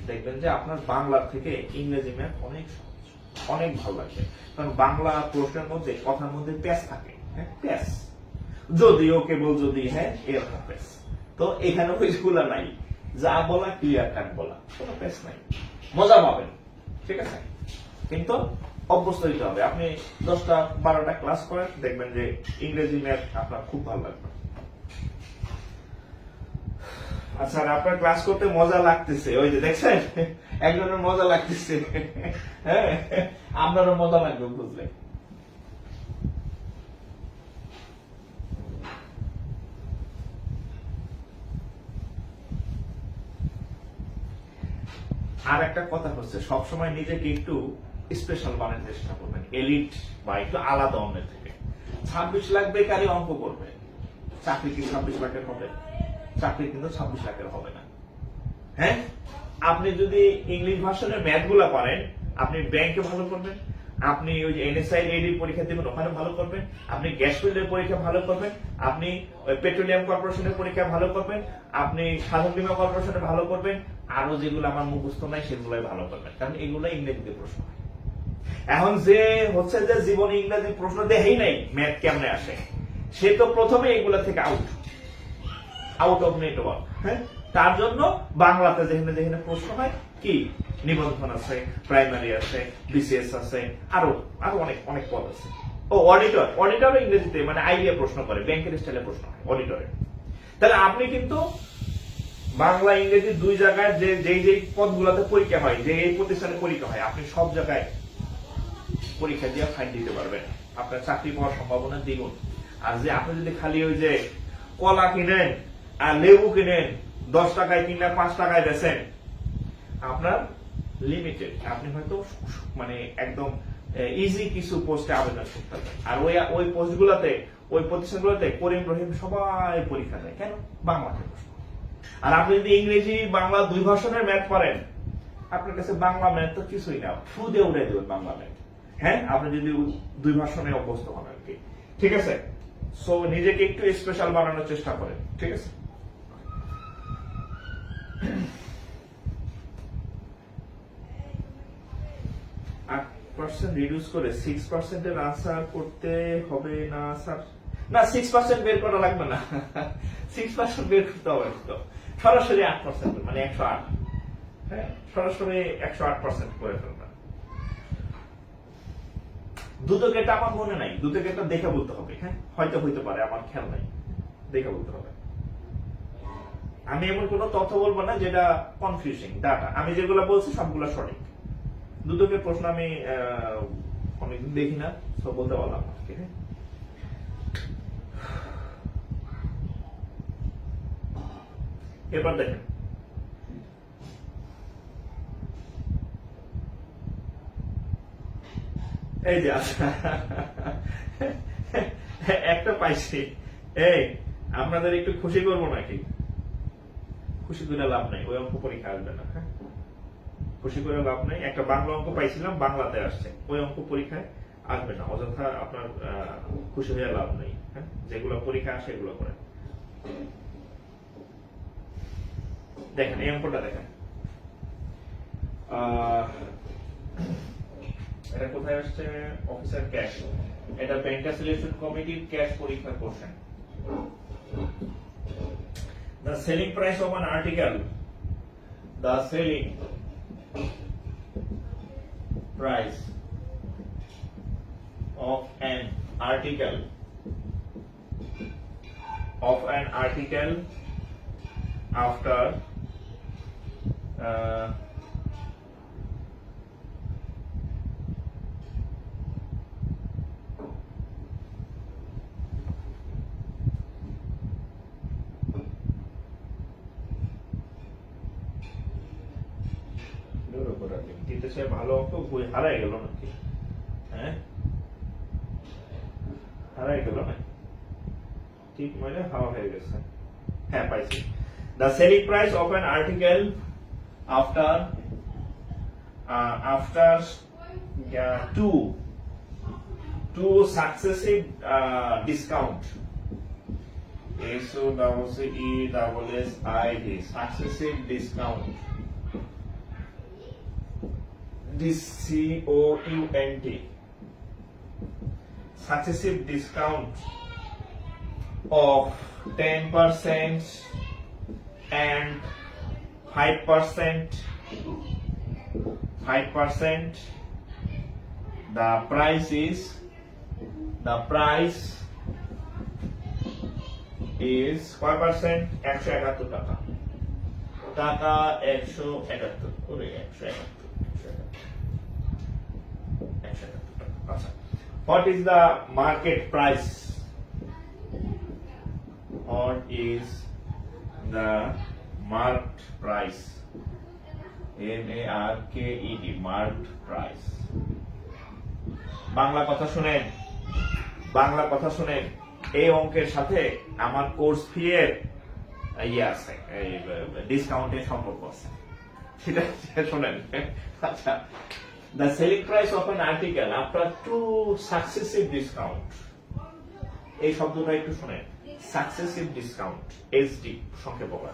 দেখবেন যে আপনার বাংলার থেকে ইংরেজি ম্যাথ অনেক সহজ, অনেক ভালো লাগবে। কারণ বাংলা প্রশ্নের মধ্যে কথার মধ্যে প্যাস থাকে, হ্যাঁ, প্যাস, যদিও কেবল যদি, হ্যাঁ, এরকম প্যাস। তো এখানে ওইগুলো নাই, যা বলা ক্লিয়ার কাট বলা, কোনো প্যাস নাই, মজা পাবেন। ঠিক আছে, কিন্তু অভ্যস্ত হইতে হবে। আপনি 10টা 12টা ক্লাস করেন, দেখবেন যে ইংরেজি ম্যাথ আপনার খুব ভালো লাগবে। আচ্ছা, আর আপনার ক্লাস করতে মজা লাগতেছে, ওই যে দেখছেন একজনের মজা লাগতেছে, হ্যাঁ আপনারও মজা লাগবে বুঝলে। আর একটা কথা হচ্ছে, সবসময় নিজেকে একটু স্পেশাল বানানোর চেষ্টা করবেন, এলিট বা একটু আলাদা অন্যের থেকে। 26 লাখ বেকারি অঙ্ক করবে, চাকরি কি 26 লাখের হবে? চাকরি কিন্তু 26 লাখের হবে না। হ্যাঁ, আপনি যদি ইংলিশ ভার্সনের ম্যাথ গুলা পারেন, আপনি ব্যাংকে ভালো করবেন, আপনি ওই যে এনএসআই এডি পরীক্ষা দিবেন ওখানে ভালো করবেন, আপনি গ্যাস ফিল্ডের পরীক্ষা ভালো করবেন, আপনি ওই পেট্রোলিয়াম কর্পোরেশনের পরীক্ষা ভালো করবেন, আপনি সাধারণ বীমা কর্পোরেশনে ভালো করবেন, আরো যেগুলো আমার মুখস্থ নাই সেগুলোই ভালো করবেন, কারণ এগুলো ইংরেজিতে প্রশ্ন হয়। এখন যে হচ্ছে যে জীবনে ইংরেজি প্রশ্ন দেহেই নাই, ম্যাথ কেমনে আসে, সে তো প্রথমে এগুলা থেকে আউট অফ নেটওয়ার্ক। হ্যাঁ, তার জন্য বাংলাতে যেখানে যেখানে প্রশ্ন হয়, কি নিবন্ধন আছে, প্রাইমারি আছে, বিসিএস আছে, আরো আরো অনেক অনেক পদ আছে। ও অডিটর ইংরেজিতে মানে আইডিয়া প্রশ্ন করে, ব্যাংকের স্টাইলে প্রশ্ন হয় অডিটরে। তাহলে আপনি কিন্তু বাংলা ইংরেজি দুই জায়গায় যে যেই পদগুলোতে পরীক্ষা হয়, যে এই প্রতিষ্ঠানে পরীক্ষা হয়, আপনি সব জায়গায় পরীক্ষা দিয়ে ফাইন দিতে পারবেন, আপনার চাকরি পাওয়ার সম্ভাবনা দ্বিগুণ। আর যে আপনি যদি খালি ওই যে কলা কিনেন আর লেবু কিনেন, 10 টাকায় কিনে 5 টাকায় বেচেন, আপনার লিমিটেড, আপনি হয়তো মানে একদম ইজি কিছু পোস্টে আবেদন করতে পারবেন। আর ওই পোস্টগুলোতে, ওই প্রতিষ্ঠানগুলোতে করিম রহিম সবাই পরীক্ষা দেয়, কেন? বাংলাতে প্রশ্ন। আর আপনি যদি ইংরেজি বাংলা দুই ভাষণের ম্যাথ পারেন, আপনার কাছে বাংলা ম্যাথ তো কিছুই না, ফু দিয়ে উড়ে দেবেন বাংলা ম্যাথ। হ্যাঁ, আপনি যদি দুই ভাষণে অভ্যস্ত হন আর কি। ঠিক আছে, সো নিজেকে একটু স্পেশাল বানানোর চেষ্টা করেন, ঠিক আছে? 8% রিডিউস করে 6% এর আনসার করতে হবে না স্যার? না, 6% বের করা লাগবে না, 6% বের করতে হবে তো, সরাসরি 8% মানে 108। হ্যাঁ, সরাসরি 108% করে ফেলবেন। দুদকেটা আমার মনে নাই, দুদকেটা দেখে বলতে হবে। হ্যাঁ, হয়তো হইতে পারে, আমার খেয়াল নাই, দেখে বলতে হবে। আমি এমন কোন তথ্য বলবো না যেটা কনফিউজিং ডাটা, আমি যেগুলো বলছি সবগুলো সঠিক। দুদকের প্রশ্ন আমি অনেকদিন দেখি না, সব বলতে পারলাম না। এবার দেখেন, এই যে একটা পাইছি। এই আপনাদের একটু খুশি করবো নাকি? খুশি করে লাভ নাই, ওই অঙ্ক পরীক্ষা আসবে না। হ্যাঁ, খুশি করে লাভ নাই। একটা বাংলা অঙ্ক পাইছিলাম, বাংলাতে আসছে, ওই অঙ্ক পরীক্ষায় আসবে না। অযথা আপনার খুশি হয়ে লাভ নেই। হ্যাঁ, যেগুলো পরীক্ষা আসে এগুলো করেন। দেখেন এই অঙ্কটা দেখেন, এটা কোথায় আসছে? অফিসার ক্যাশ, এটা ব্যাংক সিলেকশন কমিটির ক্যাশ পরীক্ষার question. The selling price of an article, the selling price of an article after ভালো অঙ্ক বই হারাই গেল নাকি? হ্যাঁ, হারাই গেল না, ঠিক মানে হাওয়া হয়ে গেছে। হ্যাঁ, পাইছি। The selling price of an article after two successive discount, SOCCESSID, successive discount, DCOUNT, successive discount of 10% and 5%, the price is 171 টাকা। টাকা 171 করে 171 টাকা। আচ্ছা, what is the market price? What is the market price? MARKET, market price। Bangla কথা শুনেন, বাংলা কথা শুনেন। এই অঙ্কের সাথে আমার কোর্স ফি এর ইয়ে আছে, এই ডিসকাউন্টের সম্পর্ক আছে, সেটা শোনেন। আচ্ছা, the selling price of an article after 2 successive discount, এই শব্দটা একটু শুনেন, সাকসেসিভ ডিসকাউন্ট, এসডি সংক্ষেপ বলা।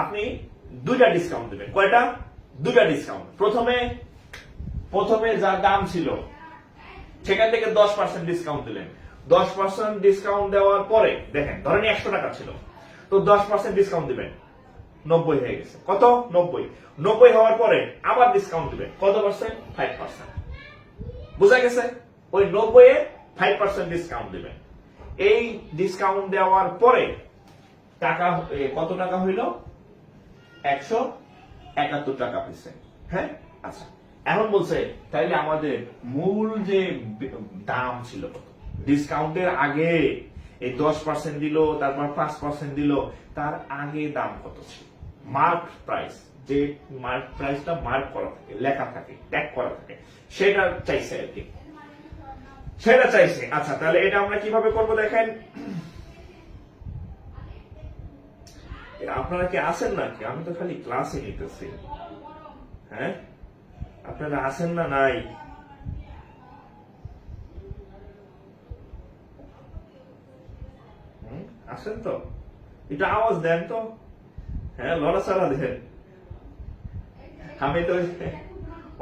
আপনি দুইটা ডিসকাউন্ট দিবেন। কয়টা? দুইটা ডিসকাউন্ট। প্রথমে যা দাম ছিল সেখান থেকে 10% ডিসকাউন্ট দিলেন। 10% ডিসকাউন্ট দেওয়ার পরে দেখেন, ধরেন 100 টাকা ছিল, তো 10% ডিসকাউন্ট দিবেন, 90 হয়ে গেছে। কত? 90 হওয়ার পরে আবার ডিসকাউন্ট দিবেন। কত পার্সেন্ট? 5%। বুঝা গেছে? ওই 90 এ 5% ডিসকাউন্ট দিবেন। এই ডিসকাউন্ট দেওয়ার পরে টাকা কত টাকা হইল? 171 টাকা হয়েছে। হ্যাঁ, আচ্ছা, এখন বলছে তাইলে আমাদের মূল যে দাম ছিল কত, ডিসকাউন্টের আগে এই 10% দিল, তারপর 5% দিল, তার আগে দাম কত ছিল? মার্ক প্রাইস, যে মার্ক প্রাইসটা মার্ক করা থাকে, লেখা থাকে, ট্যাগ করা থাকে, সেটা চাইছে আর কি, সেটা চাইছে। আচ্ছা, তাহলে এটা আমরা কিভাবে করব দেখেন। আপনারা কি আছেন নাকি? আমি তো খালি ক্লাসে নিতেছি। হ্যাঁ, আপনারা আছেন না নাই? আসেন তো, এটা আওয়াজ দেন তো। হ্যাঁ, লড়াচড়া দেন। আমি তো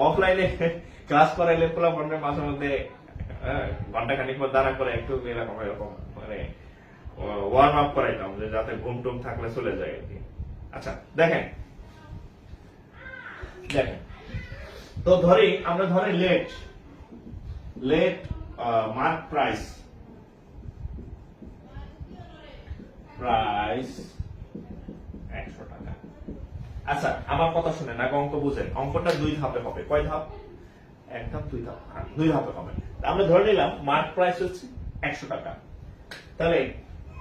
অফলাইনে ক্লাস করাইলে পুরো মাঝে মধ্যে ঘন্টা খানিক পর দাঁড়া করে একটু এরকম এরকম মানে ওয়ার্ম আপ করাইতাম, যে যাতে ঘুম টুম থাকলে চলে যায় আর কি। আচ্ছা, দেখেন তো আমরা ধরি লেট মার্ক প্রাইস 100 টাকা। আচ্ছা, আমার কথা শুনেন, আগে অঙ্ক বুঝেন। অঙ্কটা 2 ধাপে হবে। কয় ধাপ? 1 ধাপ, 2 ধাপ। 2 ধাপে হবে। আমরা ধরে নিলাম মার্ক প্রাইস হচ্ছে 100 টাকা। তাহলে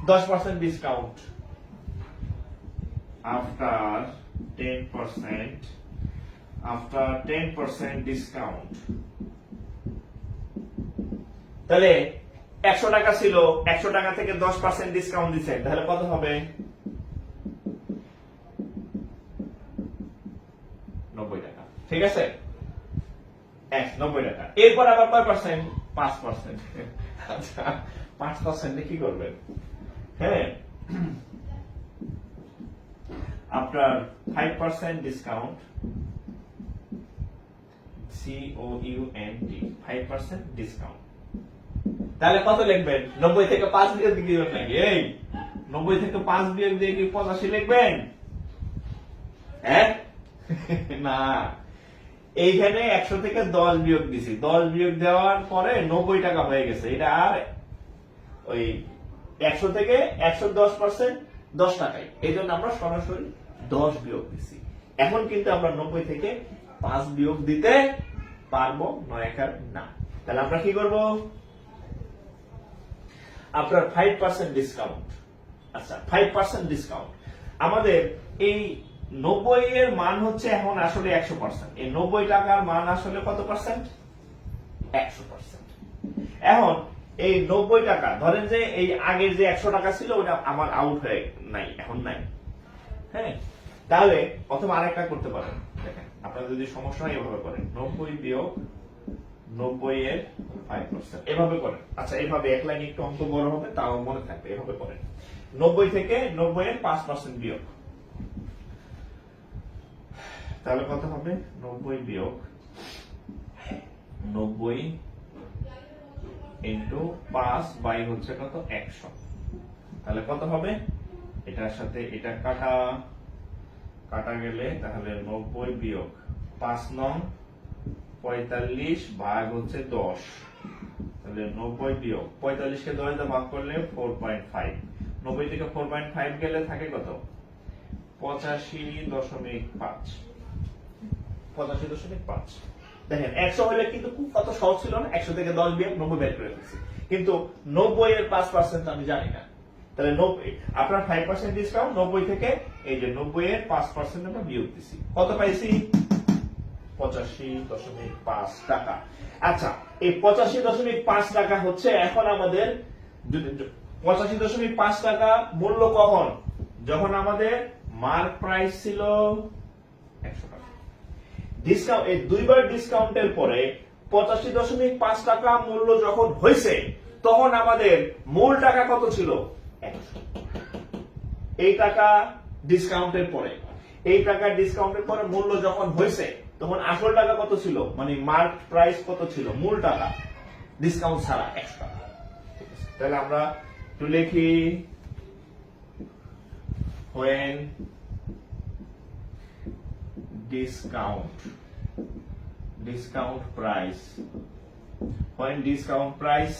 10% ডিসকাউন্ট আফটার 10% ডিসকাউন্ট, তাহলে 100 টাকা ছিল, 100 টাকা থেকে 10% ডিসকাউন্ট দিচ্ছেন, তাহলে কত হবে? 90 টাকা। ঠিক আছে, 90 টাকা। এরপর আবার কয় পার্সেন্ট? 5%। আচ্ছা, 5% কি করবেন? হ্যাঁ, আফটার 5% ডিসকাউন্ট, COUNT, 5% ডিসকাউন্ট, তাহলে কত লিখবেন? 90 থেকে 5 বিয়োগ দিবেন নাকি? এই 90 থেকে 5 বিয়োগ দিয়ে কি 85 লিখবেন? হ্যাঁ, না, এইখানে 100 থেকে 10 বিয়োগ দিছি, 10 বিয়োগ দেওয়ার পরে 90 টাকা হয়ে গেছে। এটা আর ওই 100 থেকে 110% 10 টাকাই, এই জন্য আমরা সরাসরি 10 বিয়োগ দিছি। এখন কিন্তু আমরা 90 থেকে 5 বিয়োগ দিতে পারবো, নয় একার না। তাহলে আমরা কি করব? আপনার 5% ডিসকাউন্ট। আচ্ছা, 5% ডিসকাউন্ট, আমাদের এই 90 এর মান হচ্ছে এখন আসলে 100%। এই 90 টাকার মান আসলে কত পার্সেন্ট? 100%। এখন এই 90 টাকা, ধরেন যে এই আগের যে 100 টাকা ছিল ওটা আমার আউট হয়ে নাই, এখন নাই। হ্যাঁ, তাহলে অথবা আরেকটা করতে পারেন। দেখেন, আপনারা যদি সমস্যা হয় এভাবে করেন, 90 বিয়োগ 90 এর 5%, এভাবে করেন। আচ্ছা, এভাবে এক লাইন একটু অঙ্ক বড় হবে, তাও মনে থাকবে। এভাবে করেন, 90 থেকে 90 এর 5% বিয়োগ, তাহলে কত হবে? 90 বিয়োগ 90 ইন্টু 5 বাই হচ্ছে কত? 100। তাহলে কত হবে? এটার সাথে এটা কাটা গেলে তাহলে 90 বিয়োগ 5 নং 45 ভাগ হচ্ছে 10, তাহলে 90 বিয়োগ 45 কে 10 দিয়ে ভাগ করলে 4.5, 90 থেকে 4.5 গেলে থাকে কত? 85.5 85.5 দেখেন 100 হলে কিন্তু খুব কত সহজ ছিল না, 100 থেকে 10 বিয়োগ 90 বের করে ফেলছি, কিন্তু 90 এর 5% আমি জানি না, তাহলে 90 আপনার 5% ডিসকাউন্ট, 90 থেকে এই যে 90 এর 5% আমরা বিয়োগ দিছি, কত পাইছি 85.5 টাকা। আচ্ছা, এই 85.5 টাকা হচ্ছে এখন আমাদের 85.5 টাকা মূল্য কখন, যখন আমাদের মার্ক প্রাইস ছিল 100 টাকা। ডিসকাউন্ট এই দুইবার ডিসকাউন্টের পরে 85.5 টাকা মূল্য যখন হয়েছে, তখন আমাদের মূল টাকা কত ছিল 100। এই টাকা ডিসকাউন্টের পরে, এই টাকা ডিসকাউন্টের পরে মূল্য যখন হয়েছে, তখন আসল টাকা কত ছিল, মানে মার্ক প্রাইস কত ছিল, মূল টাকা ডিসকাউন্ট ছাড়া 100 টাকা। তাহলে আমরা একটু লিখি, when discount price, when discount price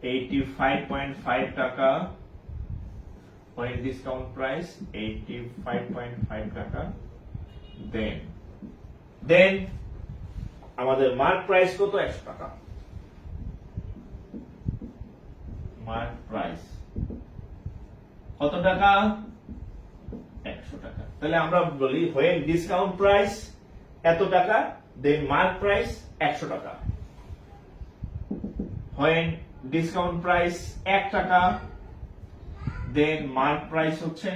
85.5 টাকা, when discount price 85.5 টাকা, then আমাদের মার্ক প্রাইস কত 100 টাকা, মার্ক প্রাইস কত টাকা 100 টাকা। তাহলে আমরা বলি when discount price এত টাকা, then mark price 100 টাকা। when discount price 1 টাকা, then mark price হচ্ছে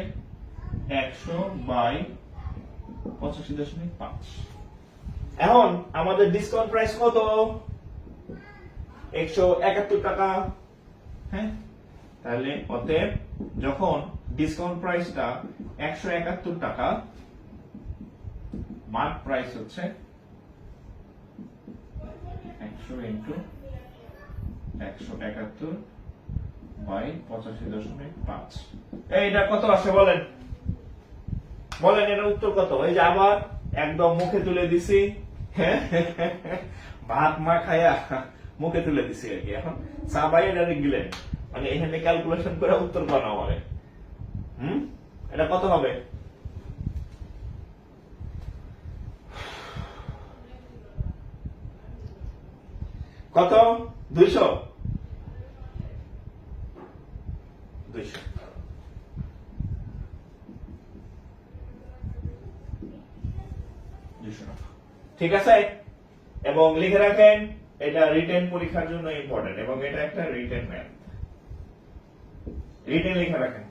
100/85.5। এখন আমাদের ডিসকাউন্ট প্রাইস কত 171 টাকা, হ্যাঁ, তাহলে অতএব যখন ডিসকাউন্ট প্রাইসটা 171 টাকা, মার্ক প্রাইস হচ্ছে 100 ইনটু 171/85.5। এইটা কত আসে বলেন, বলেন এর উত্তর কত? এই যে আবার একদম মুখে তুলে দিছি, ভাত মা খায়া মুখে তুলে দিছি আর কি। এখন চা ভাই এটা গেলেন, মানে এখানে ক্যালকুলেশন করে উত্তর করা হবে। এটা কত হবে? কত? 200 টাকা, ঠিক আছে। এবং লিখে রাখেন এটা রিটেন পরীক্ষার জন্য ইম্পর্টেন্ট, এবং এটা একটা রিটেন ম্যাথ, রিটেন লিখে রাখেন।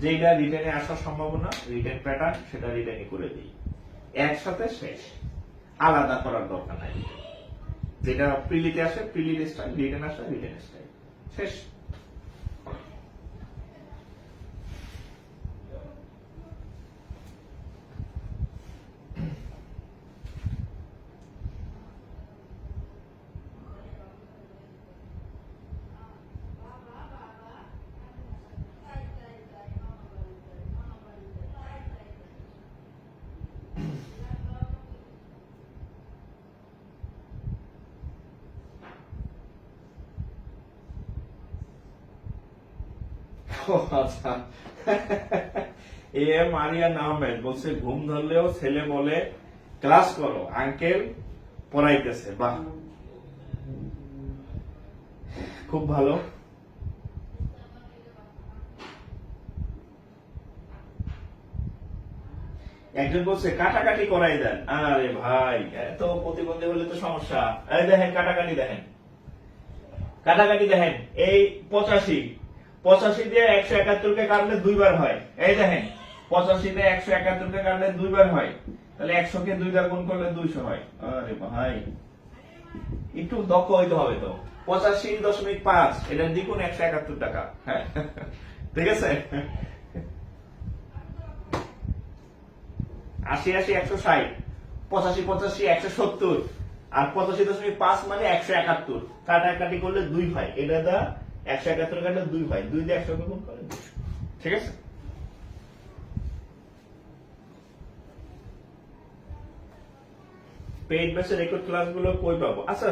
যেটা রিটেনে আসার সম্ভাবনা, রিটেন প্যাটার্ন, সেটা রিটেনই করে দিই, একসাথে শেষ, আলাদা করার দরকার নাই। যেটা প্রিলিতে আসে প্রিলিট স্টাইল, রিটেন আসে রিটেন স্টাইল, শেষ। আচ্ছা, এম আরিয়ান আহমেদ বলছে ঘুম ধরলেও ছেলে বলে ক্লাস করো, আঙ্কেল পড়াইতেছে। বাহ, খুব ভালো। একজন বলছে কাটাকাটি করাই দেন। আরে ভাই, এত প্রতিবন্ধী হলে তো সমস্যা। এই দেখেন কাটাকাটি, দেখেন কাটাকাটি, দেখেন এই 85 দিয়ে 171 কে কাটলে 2 বার হয়। এই দেখেন 85 দিয়ে 171 কে কাটলে 2 বার হয়, তাহলে 100 কে 2 দ্বারা গুণ করলে 200 হয়। আরে ভাই, একটু দক্ষ হইতে হবে তো। 85.5 এটার দ্বিগুণ 171 টাকা, হ্যাঁ, ঠিক আছে। 80 160, 85 170, আর 85.5 মানে 171, কাটাকাটি করলে 2 হয়। এটা দা 171 কাটলে 2 হয়, 2 দিয়ে 100 গুণ করে 200, ঠিক আছে। পেইড ব্যাচের রেকর্ড ক্লাসগুলো কই পাবো? আচ্ছা,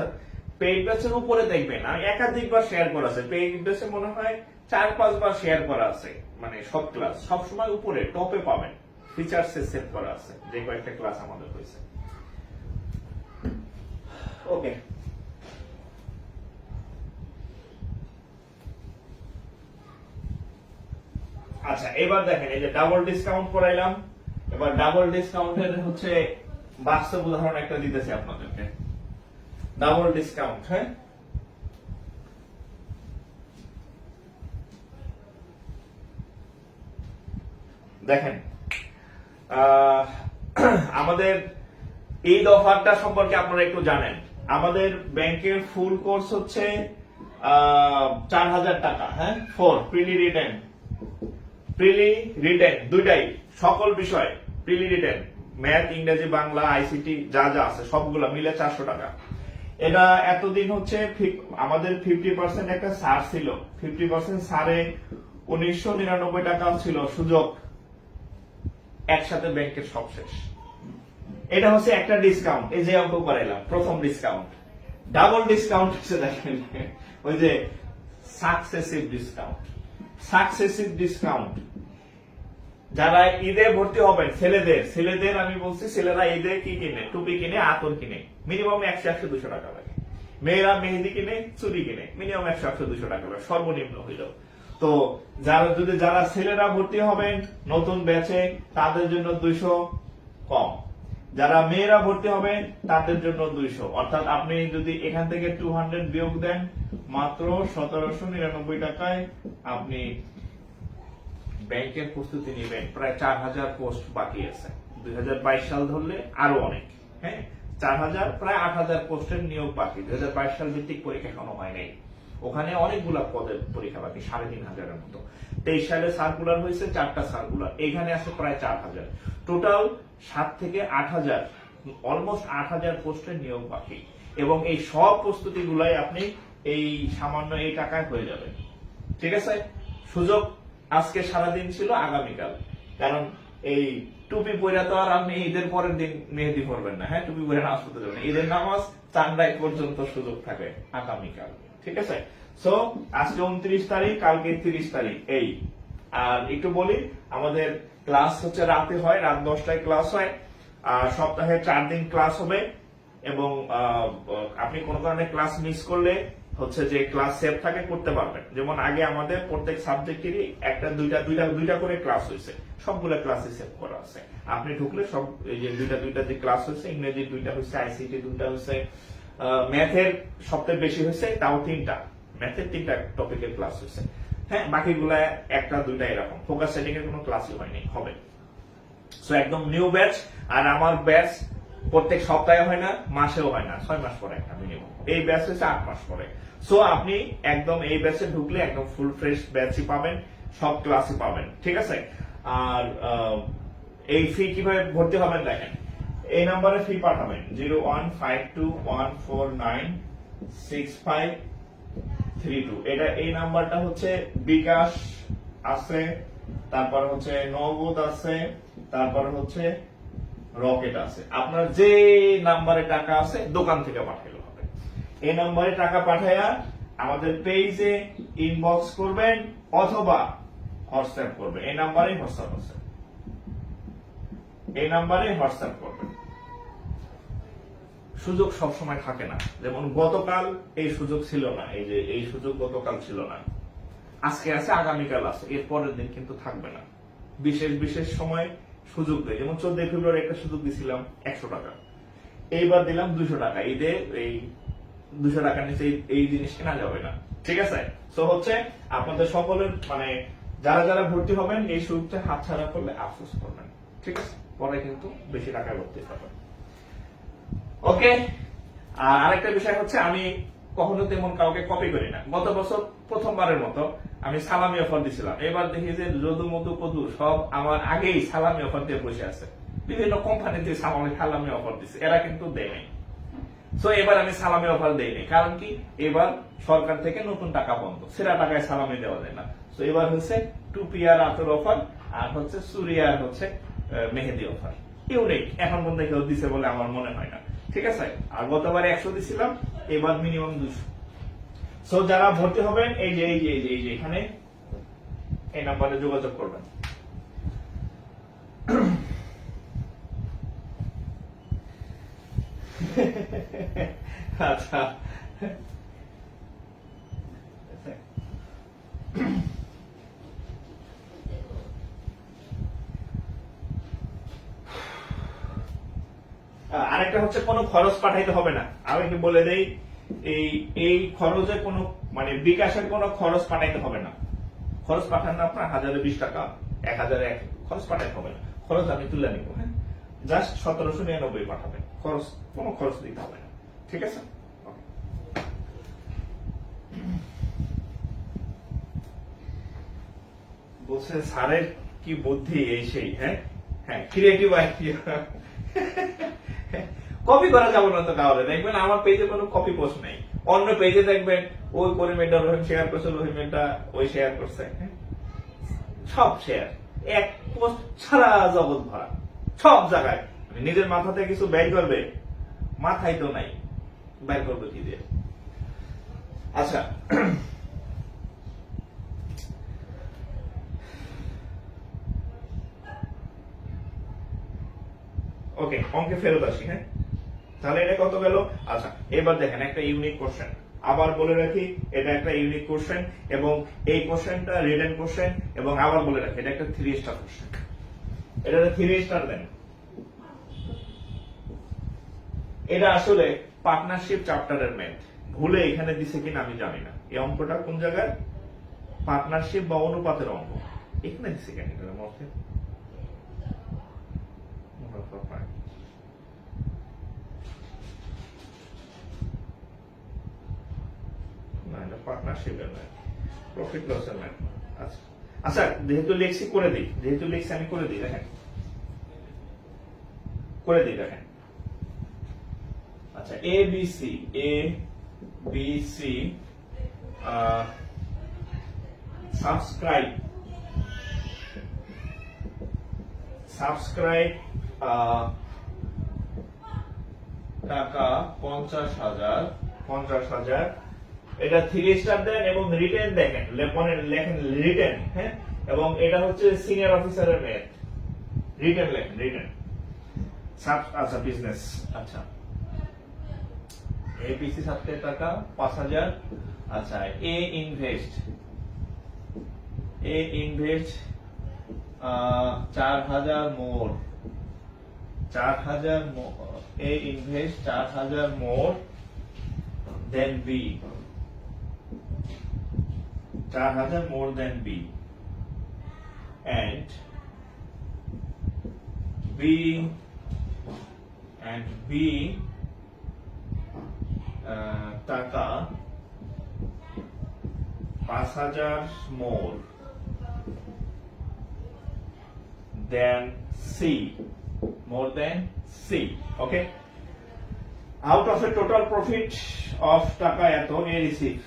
পেইড ব্যাচের উপরে দেখবেন আমি একাধিকবার শেয়ার করা আছে, পেইড ব্যাচে মনে হয় 4-5 বার শেয়ার করা আছে, মানে সব ক্লাস সবসময় উপরে টপে পাবেন, ফিচার্সে সেভ করা আছে যে কয়েকটা ক্লাস আমাদের হয়েছে। ওকে, আচ্ছা এবার দেখেন এই যে ডাবল ডিসকাউন্ট করাইলাম, এবার ডাবল ডিসকাউন্টের হচ্ছে বাস্তব উদাহরণ একটা দিতেছি আপনাদেরকে। ডাবল ডিসকাউন্ট, হ্যাঁ দেখেন আমাদের ঈদ অফারটা সম্পর্কে আপনারা একটু জানেন। আমাদের ব্যাংকের ফুল কোর্স হচ্ছে 4000 টাকা, হ্যাঁ for prelim written, prelim written দুইটাই, সকল বিষয় প্রিলি রিটেন, ম্যাথ, ইংরেজি, বাংলা, আইসিটি যা যা আছে সবগুলো মিলে 400 টাকা। এটা এতদিন হচ্ছে আমাদের 50% একটা ছাড় ছিল, 50% ছাড়ে 1999 টাকা ছিল সুযোগ, একসাথে ব্যাংকের সব শেষ। এটা হচ্ছে একটা ডিসকাউন্ট, এই যে অঙ্ক করাইলাম প্রথম ডিসকাউন্ট। ডাবল ডিসকাউন্ট হচ্ছে দেখেন ওই যে সাকসেসিভ ডিসকাউন্ট, সাকসেসিভ ডিসকাউন্ট। যারা ঈদে ভর্তি হবেন ছেলেদের আমি বলছি, ছেলেরা ঈদে কি কিনে, টুপি কিনে, আতর কিনে, মিনিমাম 100-200 টাকা লাগে। মেয়েরা মেহেদি কিনে, চুড়ি কিনে, মিনিমাম 100-200 টাকা লাগে সর্বনিম্ন হইল। তো যারা ছেলেরা ভর্তি হবেন নতুন ব্যাচে তাদের জন্য 200 কম, যারা মেয়েরা ভর্তি হবেন তাদের জন্য 200, অর্থাৎ আপনি যদি এখান থেকে 200 বিয়োগ দেন মাত্র 1799 টাকায় আপনি ব্যাংকের প্রস্তুতি নেবেন। প্রায় 4000 পোস্ট বাকি আছে, 2022 সাল ধরলে আরো অনেক, হ্যাঁ 4000 প্রায় 8000 পোস্টের নিয়োগ বাকি। 2022 সাল ভিত্তিক পরীক্ষা এখনো হয় নাই, ওখানে অনেকগুলা পদের পরীক্ষা বাকি, 3500 মতো। 23 সালে সার্কুলার হয়েছে 4টা সার্কুলার, এখানে আছে প্রায় 4000, টোটাল 7 থেকে 8000, অলমোস্ট 8000 পোস্টের নিয়োগ বাকি। এবং এই সব প্রস্তুতি গুলাই আপনি এই সামান্য এই টাকায় হয়ে যাবে, ঠিক আছে। সুযোগ আজকে সারাদিন ছিল, আগামীকাল, কারণ এই টুপি পরে তো আর আপনি ঈদের পরের দিন মেহেদি পরবেন না, হ্যাঁ টুপি পরে নামাজ পড়তে যাবেন, ঈদের নামাজ চান্দাই পর্যন্ত সুযোগ থাকে আগামীকাল, ঠিক আছে। সো আজকে 29 তারিখ, কালকে 30 তারিখ এই। আর একটু বলি, আমাদের ক্লাস হচ্ছে রাতে হয়, রাত 10টায় ক্লাস হয়, আর সপ্তাহে 4 দিন ক্লাস হবে। এবং আপনি কোনো কারণে ক্লাস মিস করলে হচ্ছে যে ক্লাস সেভ থাকে, করতে পারবেন। যেমন আগে আমাদের প্রত্যেক সাবজেক্টেরই একটা দুইটা করে ক্লাস হয়েছে, সবগুলো ক্লাসে সেভ করা আছে। আপনি ঢুকলে সব এই যে দুইটা যে ক্লাস হয়েছে, ইংরেজির 2টা হয়েছে, আইসিটি 2টা হয়েছে, ম্যাথের সবচেয়ে বেশি হয়েছে, তাও 3টা, ম্যাথের 3টা টপিকের ক্লাস হয়েছে, হ্যাঁ বাকিগুলা 1-2টা এরকম। ফোকাস সেটিং এর কোনো ক্লাসই হয়নি, হবে। সো একদম নিউ ব্যাচ। আর আমার ব্যাচ প্রত্যেক সপ্তাহে হয় না, মাসেও হয় না, 6 মাস পরে একটা মিনিমাম। এই ব্যাচ হচ্ছে 8 মাস পরে। সো আপনি একদম এই ব্যাচে ঢুকলে একদম ফুল ফ্রেশ ব্যাচই পাবেন, সব ক্লাসই পাবেন, ঠিক আছে। আর এই ফি কিভাবে ভর্তি হবেন দেখেন, এই নাম্বারে ফি পাঠাবেন 01521496532। এটা এই নাম্বারটা হচ্ছে বিকাশ আছে, তারপর হচ্ছে নগদ আছে, তারপর হচ্ছে রকেট আছে। আপনার যে নাম্বারে টাকা আছে দোকান থেকে পাঠাইলে হবে। এই নাম্বারে টাকা পাঠাইয়া আমাদের পেজে ইনবক্স করবেন অথবা হোয়াটসঅ্যাপ করবেন। এই নাম্বারে হোয়াটসঅ্যাপ আছে, এই নাম্বারে হোয়াটসঅ্যাপ করবেন। সুযোগ সব সময় থাকে না, যেমন গতকাল এই সুযোগ ছিল না, এই যে এই সুযোগ গতকাল ছিল না, আজকে আছে, আগামীকাল আছে, এর পরের দিন কিন্তু থাকবে না। বিশেষ সময় সুযোগ দেয়, যেমন 14 ফেব্রুয়ারি একটা সুযোগ দিছিলাম 100 টাকা, এইবার দিলাম 200 টাকা। ঈদে এই 200 টাকার নিচে এই জিনিস কেনা যাবে না, ঠিক আছে। সো হচ্ছে আপনাদের সকলের মানে যারা ভর্তি হবেন এই সুযোগটা হাতছাড়া করলে আফসোস করবেন, ঠিক আছে, পরে কিন্তু বেশি টাকা ভর্তি পাবেন। ওকে। আর আরেকটা বিষয় হচ্ছে, আমি কখনো তেমন কাউকে কপি করি না। গত বছর প্রথমবারের মতো আমি সালামি অফার দিছিলাম, এবার দেখি যে যদু মধু কদু সব আমার আগেই সালামি অফার দিয়ে বসে আছে। বিভিন্ন কোম্পানিতে সালামি অফার দিচ্ছে, এরা কিন্তু দেয় নাই। সো এবার আমি সালামি অফার দেইনি, কারণ কি এবার সরকার থেকে নতুন টাকা বন্ধ, সেরা টাকায় সালামি দেওয়া যায় না। সো এবার হচ্ছে টুপি আর আতর অফার, আর হচ্ছে চুরি আর হচ্ছে মেহেদি অফার। ইউনিক, এখন পর্যন্ত কেউ দিছে বলে আমার মনে হয় না। ঠিক আছে, আর গতবার 100 দিছিলাম, এবার মিনিমাম 200। সো যারা ভর্তি হবেন এই যে এখানে এই নাম্বারে যোগাযোগ করবেন। আচ্ছা, আরেকটা হচ্ছে কোনো খরচ পাঠাইতে হবে না। আমি কি বলে দেই, এই খরচে কোনো মানে বিকাশের কোনো খরচ পাঠাইতে হবে না। খরচ পাঠান না আপনার 1020 টাকা, 1001 খরচ পাঠাইতে হবে না। খরচ আমি তুলে নিব। হ্যাঁ, জাস্ট 1799 পাঠাবেন, খরচ কোনো খরচ দিতে হবে না। ঠিক আছে, বলছে স্যারের কি বুদ্ধি এই সেই। হ্যাঁ হ্যাঁ, ক্রিয়েটিভ আইডিয়া। কপি করা যাবে না তো কাউরে, দেখবেন আমার পেজে কোনো কপি পোস্ট নাই, অন্য পেজে দেখবেন ওই পরিমেন্টটা রহিম শেয়ার করছে, রহিমেন্টটা ওই শেয়ার করছে, সব শেয়ার, এক পোস্ট সারা জগৎ ভরা, সব জায়গায়। নিজের মাথাতে কিছু ব্যয় করবে, মাথায় তো নাই, ব্যয় করবে কি দিয়ে? আচ্ছা, ওকে, অঙ্কে ফেরত আসি। হ্যাঁ, তাহলে এটা কত গেল? আচ্ছা, এবার দেখেন একটা ইউনিক কোশ্চেন, আবার বলে রাখি এটা একটা ইউনিক কোশ্চেন, এবং এই কোশ্চেনটা রিটেন কোশ্চেন, এবং আবার বলে রাখি এটা একটা 3 স্টার কোশ্চেন। এটা 3 স্টার দেন। এটা আসলে পার্টনারশিপ চ্যাপ্টারের ম্যাথ, ভুলে এখানে দিছে কিনা আমি জানি না। এই অঙ্কটা কোন জায়গায়? পার্টনারশিপ বা অনুপাতের অঙ্ক, এখানে দিছে কেন? এটার মধ্যে পার্টনারশিপের ম্যাথ, প্রফিট লসের ম্যাথ। আচ্ছা আচ্ছা, যেহেতু লিখছি করে দিই, যেহেতু লিখছি আমি করে দিই। দেখেন, করে দিই, দেখেন। আচ্ছা, এ বি সি সাবস্ক্রাইব টাকা 50,000, এটা 3 স্টার দেন, এবং রিটেন দেখেন, লেখেন রিটেন। হ্যাঁ, এবং এটা হচ্ছে সিনিয়র অফিসারের ম্যাথ, রিটেন লেখেন, রিটেন। আচ্ছা, বিজনেস। আচ্ছা, এবিসি সাবস্ক্রাইব টাকা 5,000। আচ্ছা, এ invest 4,000 more, 4,000 A invest 4,000 more then B, 4,000 more than B, and B টাকা 5,000 more than C, more than C. Okay, out of a total profit of টাকা এত, A receive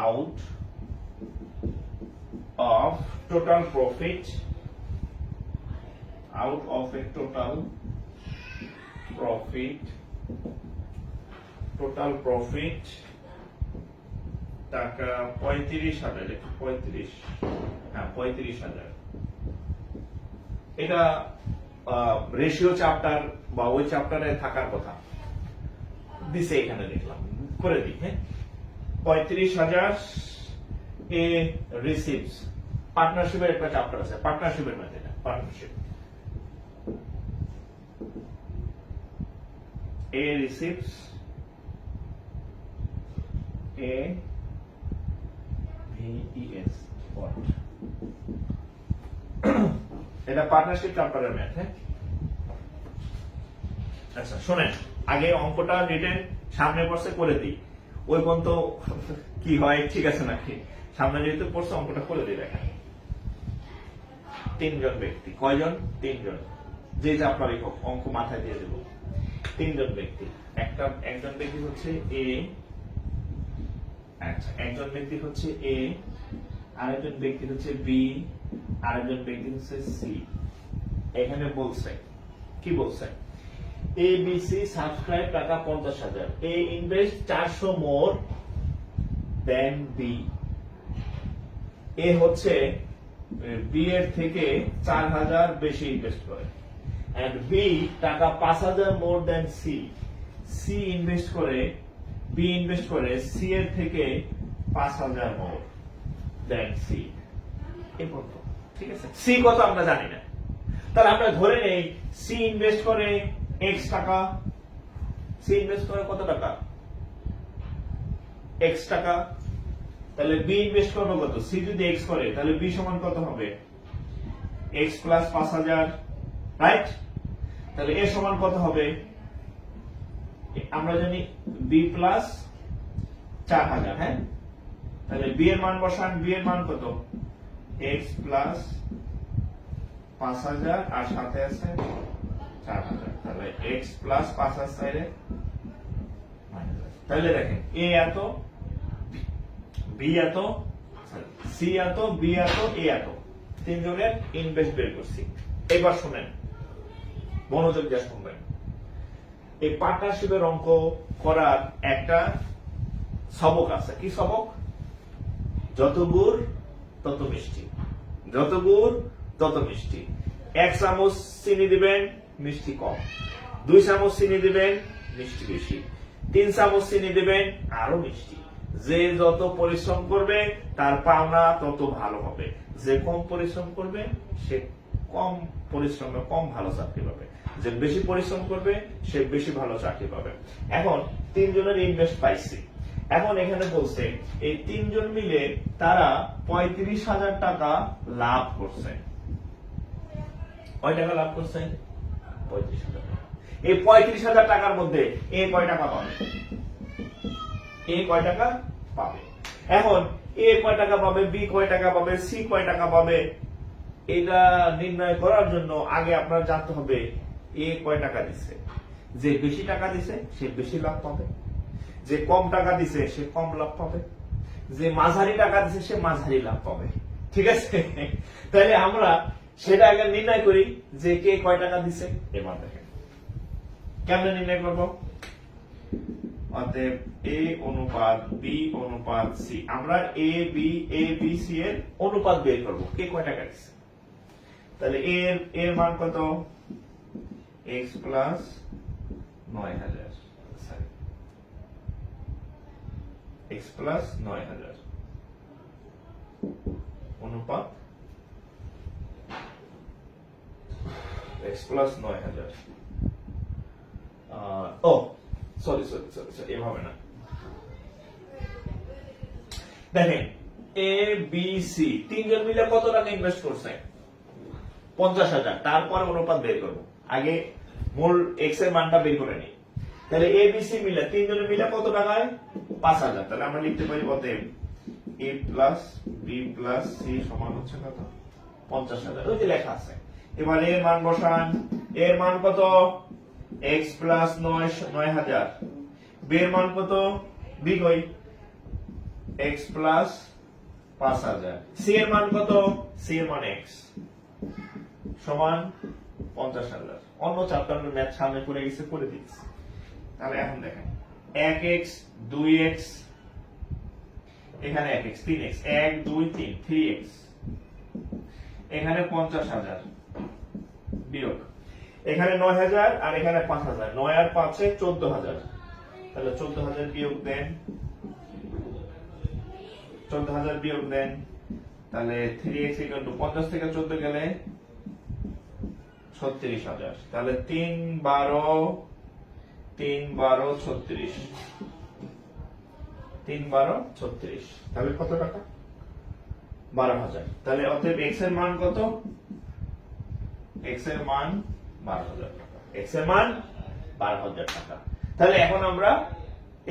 out of total profit, out of a total profit টাকা 35,000, 35,000। এটা ratio chapter বা ওই চ্যাপ্টারে থাকার কথা দিছে, এখানে দেখলাম, করে দিই। হ্যাঁ, 35,000 এ রিসিভস, পার্টনারশিপের একটা চ্যাপ্টার আছে, পার্টনারশিপের মধ্যে এটা পার্টনারশিপ। এ রিসিভস, এ ভিইএস, এটা পার্টনারশিপ চ্যাপ্টারের ম্যাথ। হ্যাঁ, আচ্ছা শোনেন, আগে অঙ্কটা রিটেন সামনে পড়ছে করে দিই, ওই পর্যন্ত কি হয় ঠিক আছে নাকি? সামনে যেহেতু পড়ছে অঙ্কটা করে দিই। দেখেন, 3 জন ব্যক্তি, কয়জন? 3 জন, যে যা আপনার অঙ্ক মাথায় দিয়ে দেব। 3 জন ব্যক্তি, একজন ব্যক্তি হচ্ছে এ, আচ্ছা একজন ব্যক্তি হচ্ছে এ, আরেকজন ব্যক্তি হচ্ছে বি, আরেকজন ব্যক্তি হচ্ছে সি। এখানে বলছে কি বলছে, ABC সাবস্ক্রাইব টাকা 50,000, A invest 400 more than B। A হচ্ছে বি এর থেকে 4,000 বেশি ইনভেস্ট করে, এন্ড বি টাকা 5,000 মোর দেন সি। সি ইনভেস্ট করে, বি ইনভেস্ট করে সি এর থেকে 5,000 মোর দেন সি। এই পর্যন্ত ঠিক আছে। সি কত আমরা জানি না, তাহলে আমরা ধরে নেই সি ইনভেস্ট করে এক্স টাকা। সি ইনভেস্ট করে কত টাকা? এক্স টাকা। তাহলে বি ইনভেস্ট করবে কত? সি যদি এক্স করে তাহলে বি সমান কত হবে? X plus 5,000, right? তাহলে এ সমান কত হবে? আমরা জানি বি প্লাস 4,000। হ্যাঁ, তাহলে বি এর মান বসান। বি এর মান কত? এক্স প্লাস 5,000 আর সাথে আছে 4,000। তাহলে এক্স প্লাস 5,000 সাইডে মাইনাস। তাহলে দেখেন এ এত, বি এত, সি এত, বি এত, এ এত, তিনজনের ইনভেস্ট বের করছি। এবার শুনেন, মনোযোগ দিয়ে শুনবেন। এই পার্টনারশিপের অঙ্ক করার একটা সবক আছে। কি সবক? যত গুড় তত মিষ্টি, যত গুড় তত মিষ্টি। 1 চামচ চিনি দিবেন, মিষ্টি কম। 2 চামচ চিনি দিবেন, মিষ্টি বেশি। 3 চামচ চিনি দিবেন, আরো মিষ্টি। যে যত পরিশ্রম করবে তার পাওনা তত ভালো হবে। যে কম পরিশ্রম করবে সে কম পরিশ্রমে কম ভালো চাকরি পাবে। যে বেশি পরিশ্রম করবে সে বেশি ভালো চাকরি পাবে। এখন তিনজনের ইনভেস্ট পাইছি। এখন এখানে বলছে এই তিনজন মিলে তারা 35,000 টাকা লাভ করছে। কয় টাকা লাভ করছে? 35,000 টাকা। এই 35,000 টাকার মধ্যে এ কয় টাকা পাবে? এ কয় টাকা পাবে? এখন এ কয় টাকা পাবে, বি কয় টাকা পাবে, সি কয় টাকা পাবে, এটা নির্ণয় করার জন্য আগে আপনার জানতে হবে এ কয় টাকা দিছে। যে বেশি টাকা দিছে সে বেশি লাভ পাবে, যে কম টাকা দিছে সে কম লাভ পাবে, যে মাঝারি টাকা দিছে সে মাঝারি লাভ পাবে। ঠিক আছে? তাহলে আমরা সেটা আগে নির্ণয় করি যে কে কয় টাকা দিছে। এবার দেখেন কেমনে নির্ণয় করব। অতএব এ অনুপাত বি অনুপাত সি, আমরা এ বি সি এর অনুপাত বের করব, কে কয় টাকা দিচ্ছে। তাহলে এর মান কত? এক্স প্লাস 9,000, এক্স প্লাস 9,000 অনুপাত এক্স প্লাস 9,000। ও সরি, এভাবে না। দেখেন এ বি সি তিনজন মিলে কত টাকা ইনভেস্ট করছে? 50,000। তারপরে অনুপাত বের করব, আগে মূল এক্স এর মানটা বের করে নিই। তাহলে এ বি সি মিলে তিনজনে মিলে কত টাকায়? 5,000। তাহলে আমরা লিখতে পারি অতএব এ প্লাস বি প্লাস সি সমান হচ্ছে কত? 50,000। ওই যে লেখা আছে। এবার এর মান বসান। এর মান কত? X plus 9,000। বি এর মান কত? বি কই? X plus 5,000। সি এর মান কত? সি এর মান এক্স সমান 50,000। অন্য চ্যাপ্টার ম্যাথ সামনে পড়ে গেছে, করে দিচ্ছি। তাহলে এখন দেখেন 1x 2x, এখানে 1x 3x, 1 2 3 3x, এখানে 50,000 বিয়োগ এখানে 9,000 আর এখানে 5,000, 9 আর 5 এ 14,000। তাহলে 14,000 বিয়োগ দেন, 14,000 বিয়োগ দেন। তাহলে 3x 50 থেকে 14 গেলে 36,000। তাহলে 3 12 36, 3 12 36। তাহলে কত টাকা? 12,000। তাহলে অতএব x এর মান কত? x এর মান 12,000 টাকা। x এর মান 12,000 টাকা। তাহলে এখন আমরা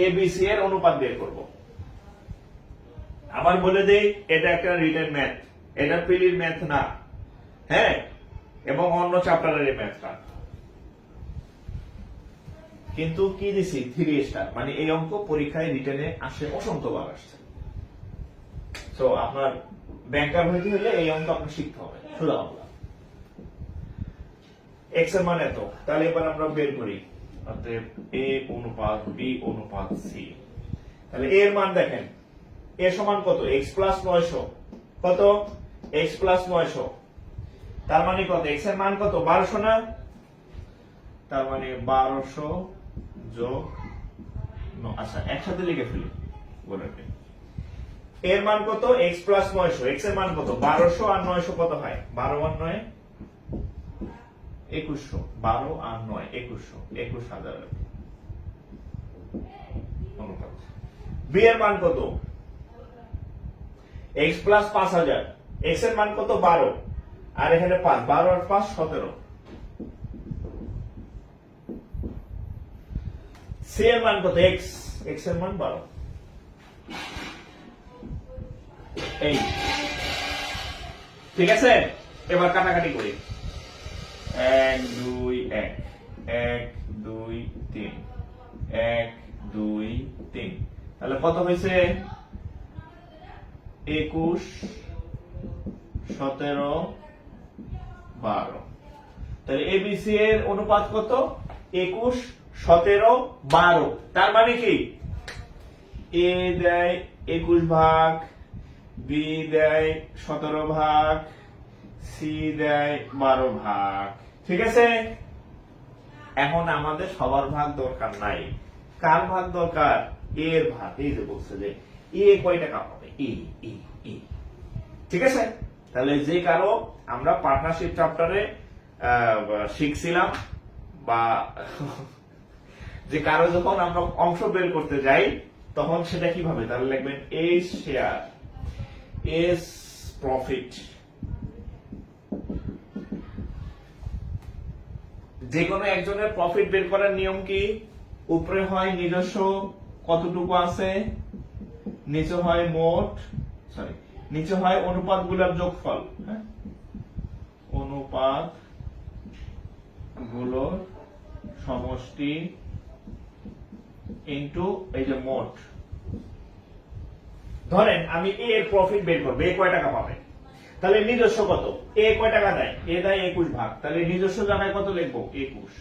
এবিসি এর অনুপাত বের করব। আবার বলে দেই এটা একটা রিটেন ম্যাথ, এটা প্রিলির ম্যাথ না। হ্যাঁ, এবং অন্য চ্যাপ্টারের ম্যাথ না। কিন্তু কি দিছি? 3 স্টার, মানে এই অঙ্ক পরীক্ষায় রিটেনে আসে, অসংখ্যবার আসছে। তো আপনার ব্যাংকার হইতে হলে এই অঙ্ক আপনার শিখতে হবে, সোজা অঙ্ক। এক্স এর মান এত, তাহলে এবার আমরা বের করি অতএব এ অনুপাত বি অনুপাত সি। তাহলে এ এর মান দেখেন, এ সমান কত, এক্স প্লাস 900, কত, এক্স প্লাস 900, তার মানে কত, এক্স এর মান কত, 1200 না, তার মানে 1200 যোগ আচ্ছা একসাথে লিখে ফেলি বলে, এর মান কত, এক্স প্লাস 900, এক্স এর মান কত, 1200 আর 900 কত হয়, 12 আর 9 2100, 12 আর 9 2100, 21000 অনুপাত। বি এর মান কত, এক্স প্লাস 5000, এক্স এর মান কত, 12 আর এখানে 5, 12 আর 5 17। সি এর মান কত, এক্স, এক্স এর মান 12। এই ঠিক আছে, এবার কাটাকাটি করি, 1 2 1 1 2 3 1 2 3, তাহলে কত হয়েছে, 21 17 12। তাহলে এবিসি এর অনুপাত কত, 21 17 12। তার মানে কি, এ দেয় 21 ভাগ, বি দেয় 17 ভাগ, সি দেয় 12 ভাগ। ঠিক আছে, এখন আমাদের সবার ভাগ দরকার নাই, কার ভাগ দরকার, এর ভাগ। এই যে বলছে যে এ কয় টাকা পাবে, এ এ এ। ঠিক আছে, তাহলে যে কারো আমরা পার্টনারশিপ চ্যাপ্টারে শিখছিলাম, বা যে কারো যখন আমরা অংশ বের করতে যাই তখন সেটা কিভাবে, তাহলে লিখবেন এস শেয়ার, এস প্রফিট। যে কোনো একজনের প্রফিট বের করার নিয়ম কি, উপরে হয় নিজস্ব কতটুকু আছে, নিচে হয় মোট, সরি নিচে হয় অনুপাত গুলোর যোগফল, হ্যাঁ অনুপাত গুলোর সমষ্টি ইনটু এই যে মোট। ধরেন আমি এ এর প্রফিট বের করবো, এ কয় টাকা পাবে, তাহলে নিজস্ব কত, এ কয় টাকা দেয়, এ দেয় 21 ভাগ, তাহলে নিজস্ব জায়গায় কত লিখবো, 21।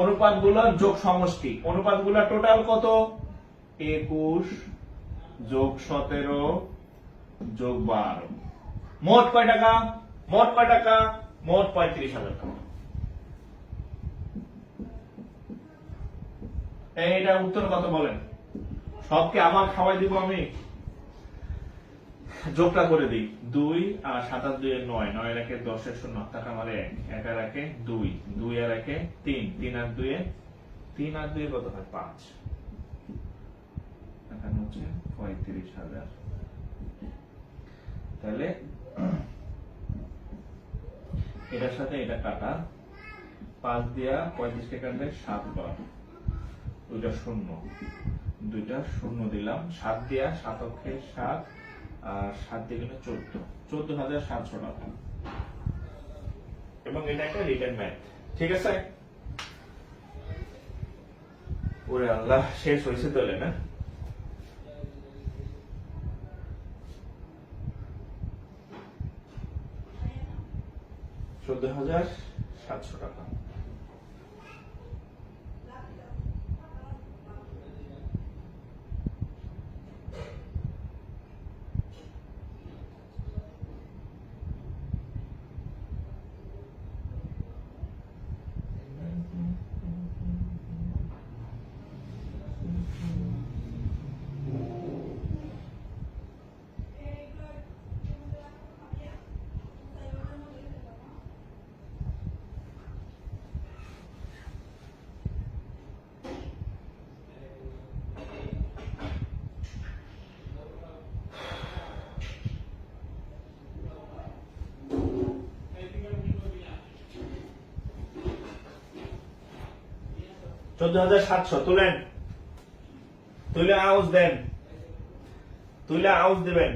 অনুপাত গুলোর যোগ সমষ্টি, অনুপাত গুলোর টোটাল কত, 21 যোগ 17 যোগ 12। মোট কয় টাকা, মোট কয় টাকা, মোট 35,000 টাকা। এইটা উত্তর কত বলেন, সবকে আমার খাওয়াই দিব আমি, যোগটা করে দিই, 2 আর 7 আর 2 9, 9 আর 1 10 এর 0, টাকা মানে 1 আর 1 2, 2 আর 1 3, 3 আর 2 3 আর 2 কত হয় 5, এখানে হচ্ছে 35,000। তাহলে এটার সাথে এটা কাটা, 5 দিয়া 35 কে কাটলে 7 বার, দুইটা শূন্য, দুইটা শূন্য দিলাম, 7 দিয়া 7 অক্ষে 7 আর 7 দিয়ে 14, 14,700 টাকা। এবং এটা একটা রিটেন ম্যাথ। ঠিক আছে, ওরে আল্লাহ, শেষ হয়েছে তাহলে না, $14,700 টাকা। $14,700 তুলেন, তুলে আউজ দেন, তুলে আউজ দিবেন।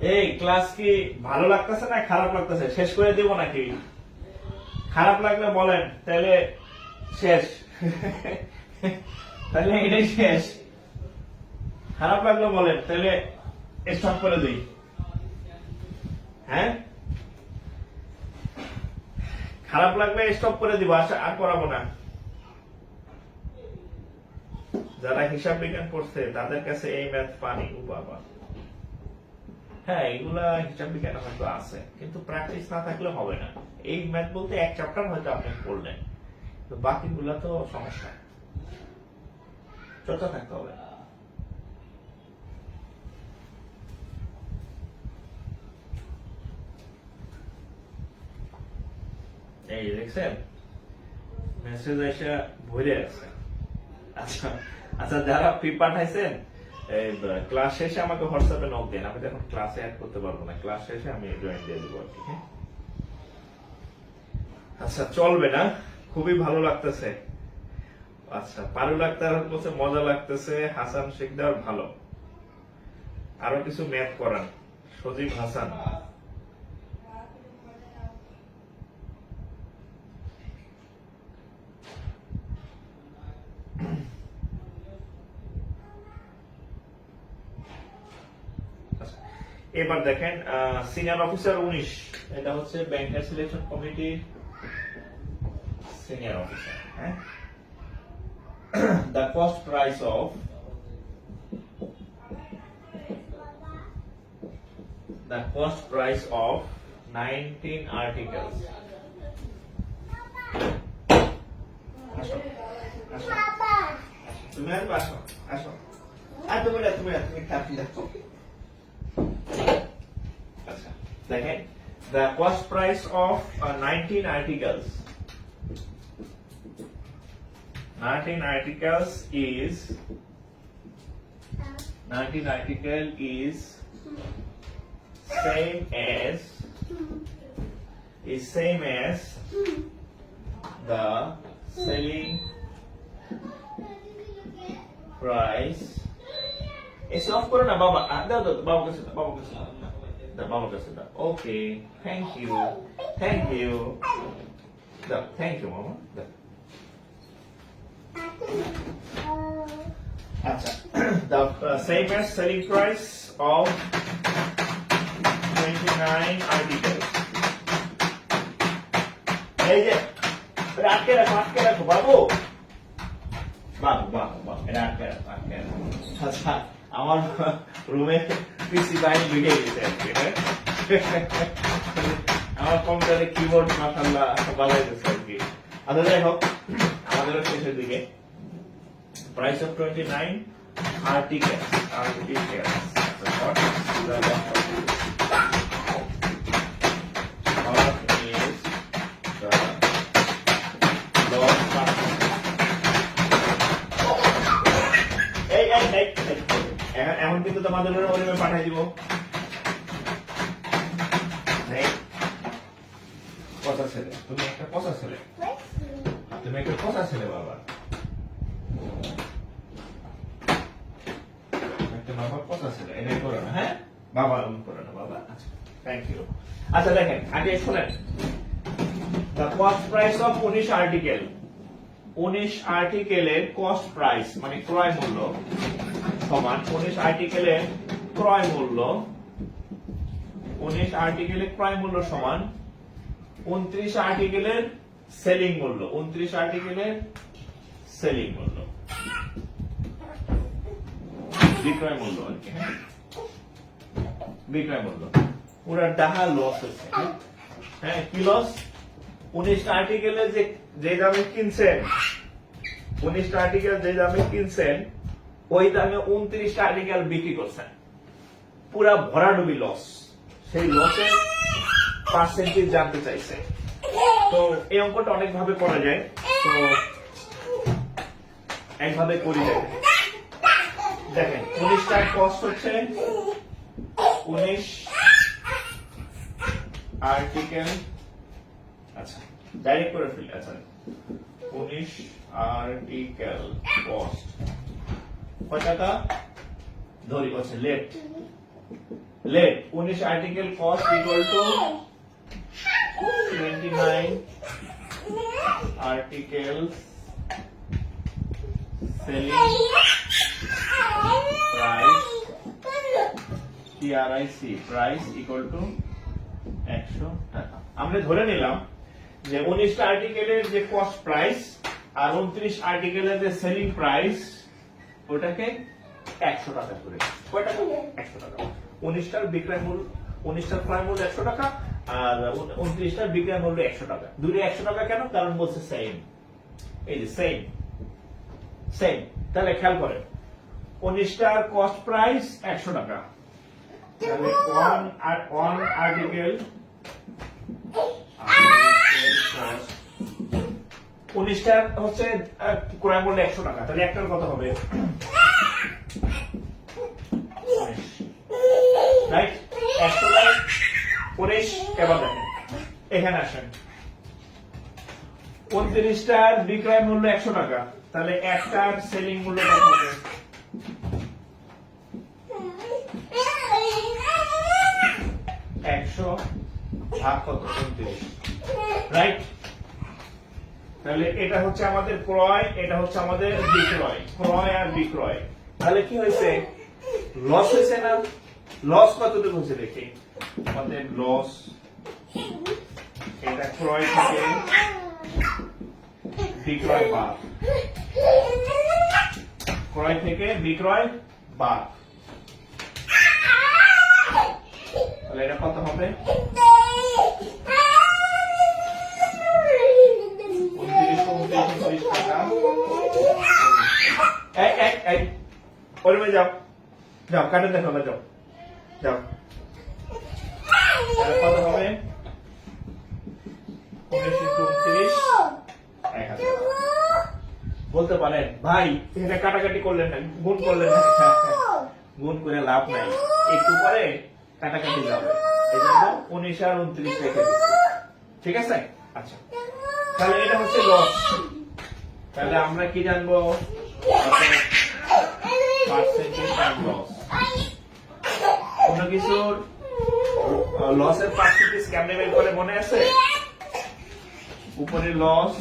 এই ক্লাস কি ভালো লাগতেছে না খারাপ লাগতেছে শেষ করে দিব নাকি? খারাপ লাগলে বলেন, তাহলে শেষ। তাহলে এটাই শেষ। খারাপ লাগলে বলেন, তাহলে স্টপ করে দিই। হ্যাঁ, খারাপ লাগলে স্টপ করে দিব, আর করাবো না। যারা হিসাব বিজ্ঞান করছে তাদের কাছে এই ম্যাথ পানি বাবা। হ্যাঁ, এগুলা হিসাব বিজ্ঞান হয়তো আছে, কিন্তু প্র্যাকটিস না থাকলে হবে না। এই ম্যাথ বলতে এক চ্যাপ্টার হয়তো আপনি পড়লেন, তো বাকিগুলা তো সমস্যা, চর্চা থাকতে হবে। এই দেখছেন মেসেজ এসে ভরে আছে। আচ্ছা আচ্ছা, যারা ফি পাঠাইছেন ক্লাস শেষে আমাকে হোয়াটসঅ্যাপে নক দেন। আমি তো এখন ক্লাসে অ্যাড করতে পারবো না, ক্লাস শেষে আমি জয়েন দিয়ে দেবো আর কি। হ্যাঁ, আচ্ছা চলবে না, খুবই ভালো লাগতেছে। আচ্ছা, পারুল আক্তার বলছে মজা লাগতেছে, হাসান শেখদার ভালো, আরো কিছু ম্যাথ করান। সজীব হাসান, এবার দেখেন সিনিয়র অফিসার 19, এটা হচ্ছে ব্যাংকার সিলেকশন কমিটির সিনিয়র অফিসার। হ্যাঁ, the cost price of the cost price of 19 articles. আসো আসো তুমি আসো আসো আসো, আর তুমি কাপি দেখো। আচ্ছা দেখেন, the cost price of 19 articles. 19 articles is 19 article is same as the selling price. It's off করো না বাবা, দাও দাও বাবা কাছে দাও, বাবা কাছে দাও, বাবা কাছে দাও। ওকে, থ্যাংক ইউ দাও, থ্যাংক ইউ মামা দাও। আচ্ছা, the same as selling price of 29 articles. এই যে আটকে রাখো বাবু, এটা আটকে রাখো। আচ্ছা, আমার রুমে পিসি বাইরে ঢুকে গেছে আজকে। আমার কম্পিউটারে কিবোর্ড মাশাআল্লাহ বাজাইতেছে আর কি। আচ্ছা যাই হোক, আমাদেরও শেষের দিকে। Price of 29 articles. What is the what is the loss function? এখন কিন্তু তোমাদের ওরিমে পাঠাই দিব। কথা ছেলে, তুমি একটা কথা ছেলে, বাবা। বাবা কথা ছিল, এটাই করো না। হ্যাঁ বাবা, করো না বাবা। আচ্ছা থ্যাংক ইউ। আচ্ছা দেখেন, আগে শুনেন, the cost price of 19 article. 19 আর্টিকেলের কস্ট প্রাইস মানে ক্রয় মূল্য সমান 19 আর্টিকেলের ক্রয় মূল্য, 19 আর্টিকেলের ক্রয় মূল্য সমান 29 আর্টিকেলের সেলিং মূল্য। 29 আর্টিকেলের সেলিং মূল্য, বিক্রয় মূল্য আর কি। হ্যাঁ, বিক্রয় মূল্য পুরা ডাহা লস হচ্ছে। হ্যাঁ, কি লস? 19 আর্টিকেলে যে দামে কিনছেন, 19 আর্টিকেল যে দামে কিনছেন ওই দামে 29 আর্টিকেল বিক্রি করছেন, পুরা ভরাডুবি লস। সেই লসের পার্সেন্টেজ জানতে চাইছে। তো এই অঙ্কটা অনেক ভাবে করা যায়, তো একভাবে করি দেখেন। দেখেন 19 টার কস্ট হচ্ছে 19 আর্টিকেল। আচ্ছা ডাইরেক্ট করে ফেলি। আচ্ছা 19 আর্টিকেল কস্ট কত টাকা ধরি? আচ্ছা let 19 article cost equal to 29 articles selling price PRIC price equal to 100 টাকা। আমরা ধরে নিলাম যে 19টা আর্টিকেলের যে কস্ট প্রাইস আর 29 আর্টিকেলের যে সেলিং প্রাইস ওটাকে 100 টাকা করে। কয় টাকা? 100 টাকা। 19টার বিক্রয় মূল্য 19টার ক্রয় মূল্য 100 টাকা আর 29টার বিক্রয় মূল্য 100 টাকা। দুটো 100 টাকা কেন? কারণ বলছে সেম। এই যে সেম সেম। তাহলে খেয়াল করেন 19টার কস্ট প্রাইস 100 টাকা। তাহলে ওয়ান আর্টিকেল 19টার হচ্ছে ক্রয় মূল্য 100 টাকা। তাহলে একটার কত হবে? রাইট 100 টাকা 19। এবার দেখেন এখানে আসেন 29টার বিক্রয় মূল্য 100 টাকা। তাহলে একটার সেলিং মূল্য কত হবে? 100 ভাগ কত? 29। রাইট। তাহলে এটা হচ্ছে আমাদের ক্রয়, এটা হচ্ছে আমাদের বিক্রয়। ক্রয় আর বিক্রয়। তাহলে কি হয়েছে? লস হয়েছে না? লস কতটুকু হয়েছে দেখি। আমাদের লস এটা ক্রয় থেকে বিক্রয় বাদ, ক্রয় থেকে বিক্রয় বাদ। তাহলে এটা কত হবে? 29 টাকা। যাও যাও কাটেন দেখো না, যাও যাও। কত হবে? 1929 1000। বলতে পারেন ভাই এটা কাটাকাটি করলেন না, গুণ করলেন না। গুণ করে লাভ নাই, একটু পরে কাটাকাটি যাবে। এই জন্য 19 আর 29 রেখে দিচ্ছি। ঠিক আছে? আচ্ছা, তাহলে এটা হচ্ছে লস। তাহলে আমরা কি জানবো? Percentage of loss. কোন কিছুর লসের পার্সেন্টেজ কেমনে বের করে মনে আছে? উপরে লস,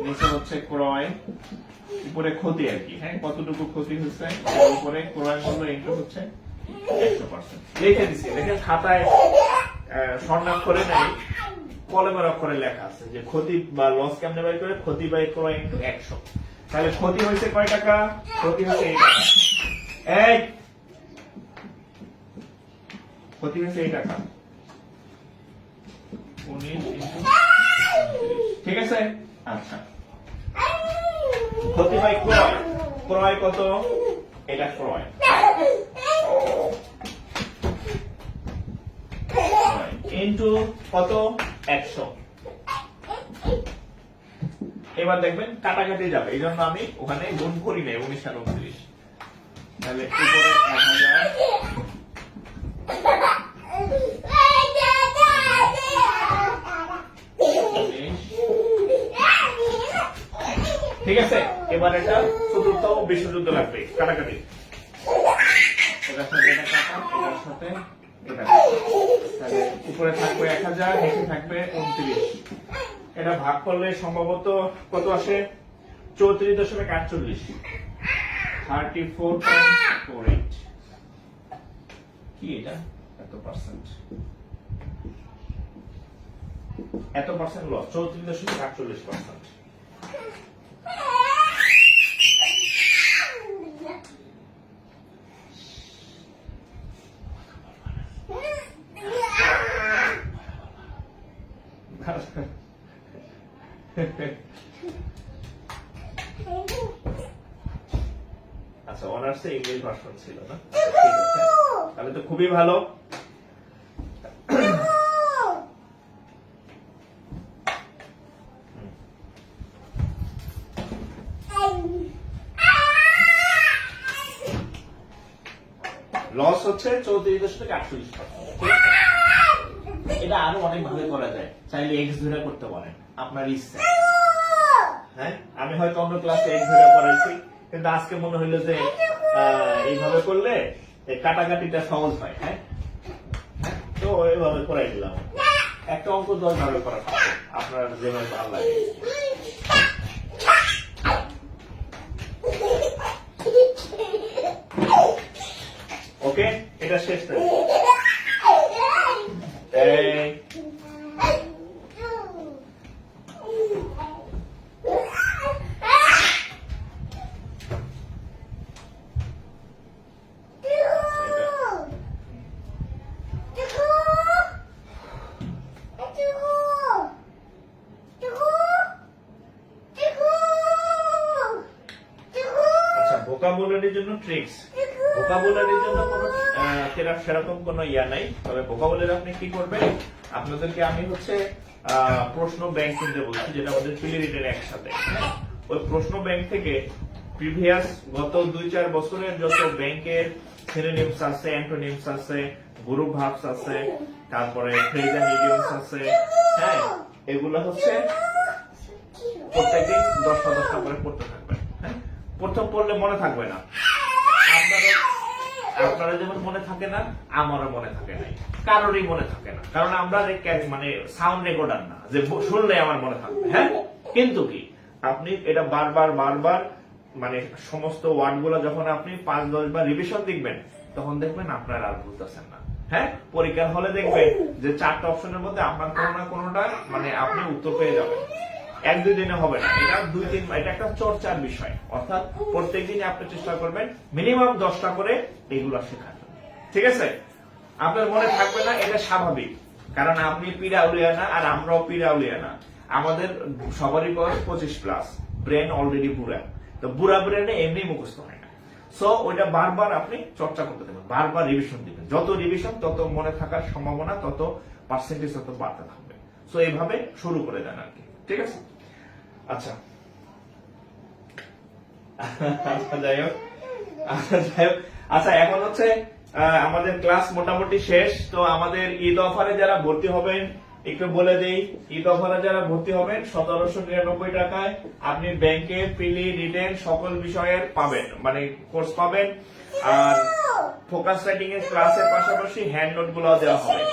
নিচে হচ্ছে ক্রয়, উপরে ক্ষতি আর কি। হ্যাঁ, কতটুকু ক্ষতি হচ্ছে, উপরে ক্রয় মূল্য ইনটু হচ্ছে 100%। লিখে দিচ্ছি, দেখেন খাতায় স্বর্ণাক্ষরে নাই, কলমের অক্ষরে লেখা আছে যে ক্ষতি বা লস কেমনে বের করে? ক্ষতি বাই ক্রয় ইনটু 100। তাহলে ক্ষতি হয়েছে কয় টাকা? ক্ষতি হয়েছে এই টাকা। এই ক্ষতি হয়েছে এই টাকা 19 ইনটু 29। ঠিক আছে? আচ্ছা, ক্ষতি বাই ক্রয়। ক্রয় কত? এটা ক্রয় ইনটু কত? 100। এবার দেখবেন কাটাকাটি যাবে, এই জন্য আমি ওখানে গুণ করি নাই 19 আর 29। তাহলে উপরে 1000, ঠিক আছে? এবার এটা চতুর্থ বিশ্বযুদ্ধ লাগবে, কাটাকাটি। এটার সাথে এটা কাটা, এটার সাথে এটা। তাহলে উপরে থাকবে 1000, নিচে থাকবে 29। এটা ভাগ করলে সম্ভবত কত আসে? 34.48। 34.48। কি এটা? এত পার্সেন্ট লস, 34.48%। আচ্ছা, অনার্সে ইংলিশ ভার্সন ছিল না? ঠিক আছে, তাহলে তো খুবই ভালো। লস হচ্ছে 34.48%। এটা আরো অনেক ভাবে করা যায়, চাইলে এক্স ধরে করতে পারেন, আপনার ইচ্ছা। হ্যাঁ, আমি হয়তো অন্য ক্লাসে এক্স ধরে করাইছি, কিন্তু আজকে মনে হইলো যে এইভাবে করলে কাটাকাটিটা সহজ হয়। হ্যাঁ, তো এইভাবে করাই দিলাম। একটা অঙ্ক 10 ভাবে করা সম্ভব, আপনার যেভাবে ভালো লাগে। ওকে, এটা শেষ টাইম। ভোকাবুলারির জন্য ট্রিক্স, ভোকাবুলারির জন্য কোনো সেরকম কোনো ইয়া নাই। তবে ভোকাবুলারি আপনি কি করবেন, আপনাদেরকে আমি হচ্ছে প্রশ্ন ব্যাংক কিনতে বলছি, যেটা আমাদের প্রি রিটেন একসাথে। ওই প্রশ্ন ব্যাংক থেকে প্রিভিয়াস গত 2-4 বছরের যত ব্যাংকের সিনোনিমস আছে, অ্যান্টোনিমস আছে, গ্রুপ ভার্বস আছে, তারপরে ফ্রেজাল ইডিয়মস আছে, হ্যাঁ, এগুলো হচ্ছে প্রত্যেকদিন 10টা করে পড়তে থাকবেন। হ্যাঁ, প্রথম পড়লে মনে থাকবে না, আপনারা যেমন মনে থাকে না, আমারও মনে থাকে নাই, কারোরই মনে থাকে না, কারণ আমরা মানে সাউন্ড রেকর্ডার না যে শুনলে আমার মনে থাকবে। হ্যাঁ, কিন্তু কি আপনি এটা বারবার মানে সমস্ত ওয়ার্ড গুলো যখন আপনি 5-10 বার রিভিশন দেখবেন, তখন দেখবেন আপনার আর বুঝতেছেন না। হ্যাঁ, পরীক্ষার হলে দেখবেন যে 4টা অপশনের মধ্যে আপনার কোনো না কোনোটা মানে আপনি উত্তর পেয়ে যাবেন। 1-2 দিনে হবে না, এটা 2-3, এটা একটা চর্চার বিষয়। অর্থাৎ প্রত্যেকদিন আপনি চেষ্টা করবেন মিনিমাম 10টা করে এগুলো শেখার। ঠিক আছে, আপনার মনে থাকবে না, এটা স্বাভাবিক, কারণ আপনি পিরাউলিয়া না, আর আমরাও পিরাউলিয়া না। আমাদের সবারই বয়স 25+, ব্রেন অলরেডি বুড়া। তো বুড়া ব্রেনে এমনি মুখস্থ হয় না। সো ওইটা বারবার আপনি চর্চা করতে থাকবেন, বারবার রিভিশন দিবেন। যত রিভিশন তত মনে থাকার সম্ভাবনা, তত পার্সেন্টেজ তত বাড়তে থাকবে। সো এইভাবে শুরু করে দেন আর কি। ঠিক আছে, আচ্ছা যাই হোক, আচ্ছা এখন হচ্ছে আমাদের ক্লাস মোটামুটি শেষ। তো আমাদের ঈদ অফারে যারা ভর্তি হবেন একটু বলে দেই, ঈদ অফারে যারা ভর্তি হবেন 1799 টাকায় আপনি ব্যাংকে প্রিলি রিটেন সকল বিষয়ের পাবেন, মানে কোর্স পাবেন। আর ফোকাস রাইটিং এর ক্লাসের পাশাপাশি হ্যান্ড নোট গুলো দেওয়া হবে।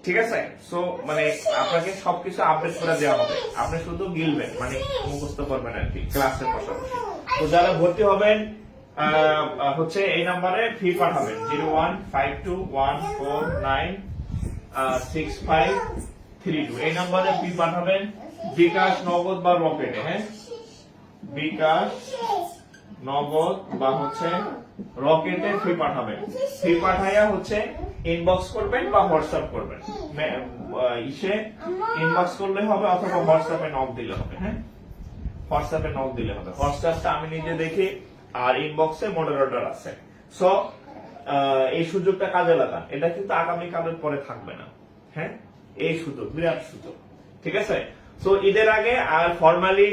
ঠিক আছে, সো মানে আপনাকে সবকিছু আপডেট করে দেওয়া হবে, আপনি শুধু গিলবেন, মানে মুখস্থ করবেন আর কি ক্লাসের পাশাপাশি। তো যারা ভর্তি হবেন হচ্ছে এই নাম্বারে ফি পাঠাবেন 015214965532। এই নাম্বারে ফি পাঠাবেন, বিকাশ, নগদ বা রকেটে। হ্যাঁ, বিকাশ, নগদ বা হচ্ছে রকেটে ফি পাঠাবেন। ফি পাঠাইয়া হচ্ছে ইনবক্স করবেন বা হোয়াটসঅ্যাপ করবেন। ইসে ইনবক্স করলে হবে অথবা হোয়াটসঅ্যাপে নক দিলে হবে। হ্যাঁ, হোয়াটসঅ্যাপে নক দিলে হবে। হোয়াটসঅ্যাপটা আমি নিজে দেখি, আর ইনবক্সে মডারেটর আছে। সো এই সুযোগটা কাজে লাগান, এটা কিন্তু আগামী কালের পরে থাকবে না। হ্যাঁ, এই সুযোগ বিরাট সুযোগ। ঠিক আছে, সো ঈদের আগে আর ফর্মালি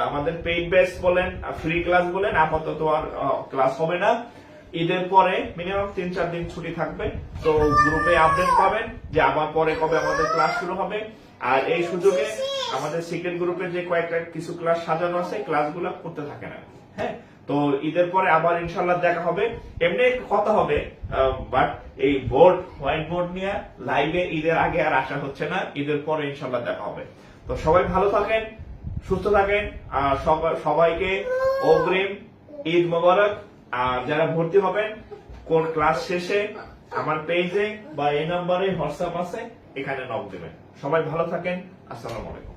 আমাদের পেইড বেস বলেন, ফ্রি ক্লাস বলেন, আপাতত আর ক্লাস হবে না। ঈদের পরে মিনিমাম 3-4 দিন ছুটি থাকবে। তো গ্রুপে আপডেট পাবেন যে আবার পরে কবে আমাদের ক্লাস শুরু হবে। আর এই সুযোগে আমাদের সিক্রেট গ্রুপে যে কয়েকটা কিছু ক্লাস সাজানো আছে, ক্লাসগুলো করতে থাকে না। হ্যাঁ, তো ঈদের পরে আবার ইনশাল্লাহ দেখা হবে। এমনি কথা হবে, বাট এই বোর্ড, হোয়াইট বোর্ড নিয়ে লাইভে ঈদের আগে আর আসা হচ্ছে না। ঈদের পরে ইনশাল্লাহ দেখা হবে। তো সবাই ভালো থাকেন, সুস্থ থাকেন, আর সবাইকে অগ্রিম ঈদ মোবারক। আর যারা ভর্তি হবেন কোন ক্লাস শেষে আমার পেজে বা এই নাম্বারে হোয়াটসঅ্যাপ আছে, এখানে নক দেবেন। সবাই ভালো থাকেন, আসসালামু আলাইকুম।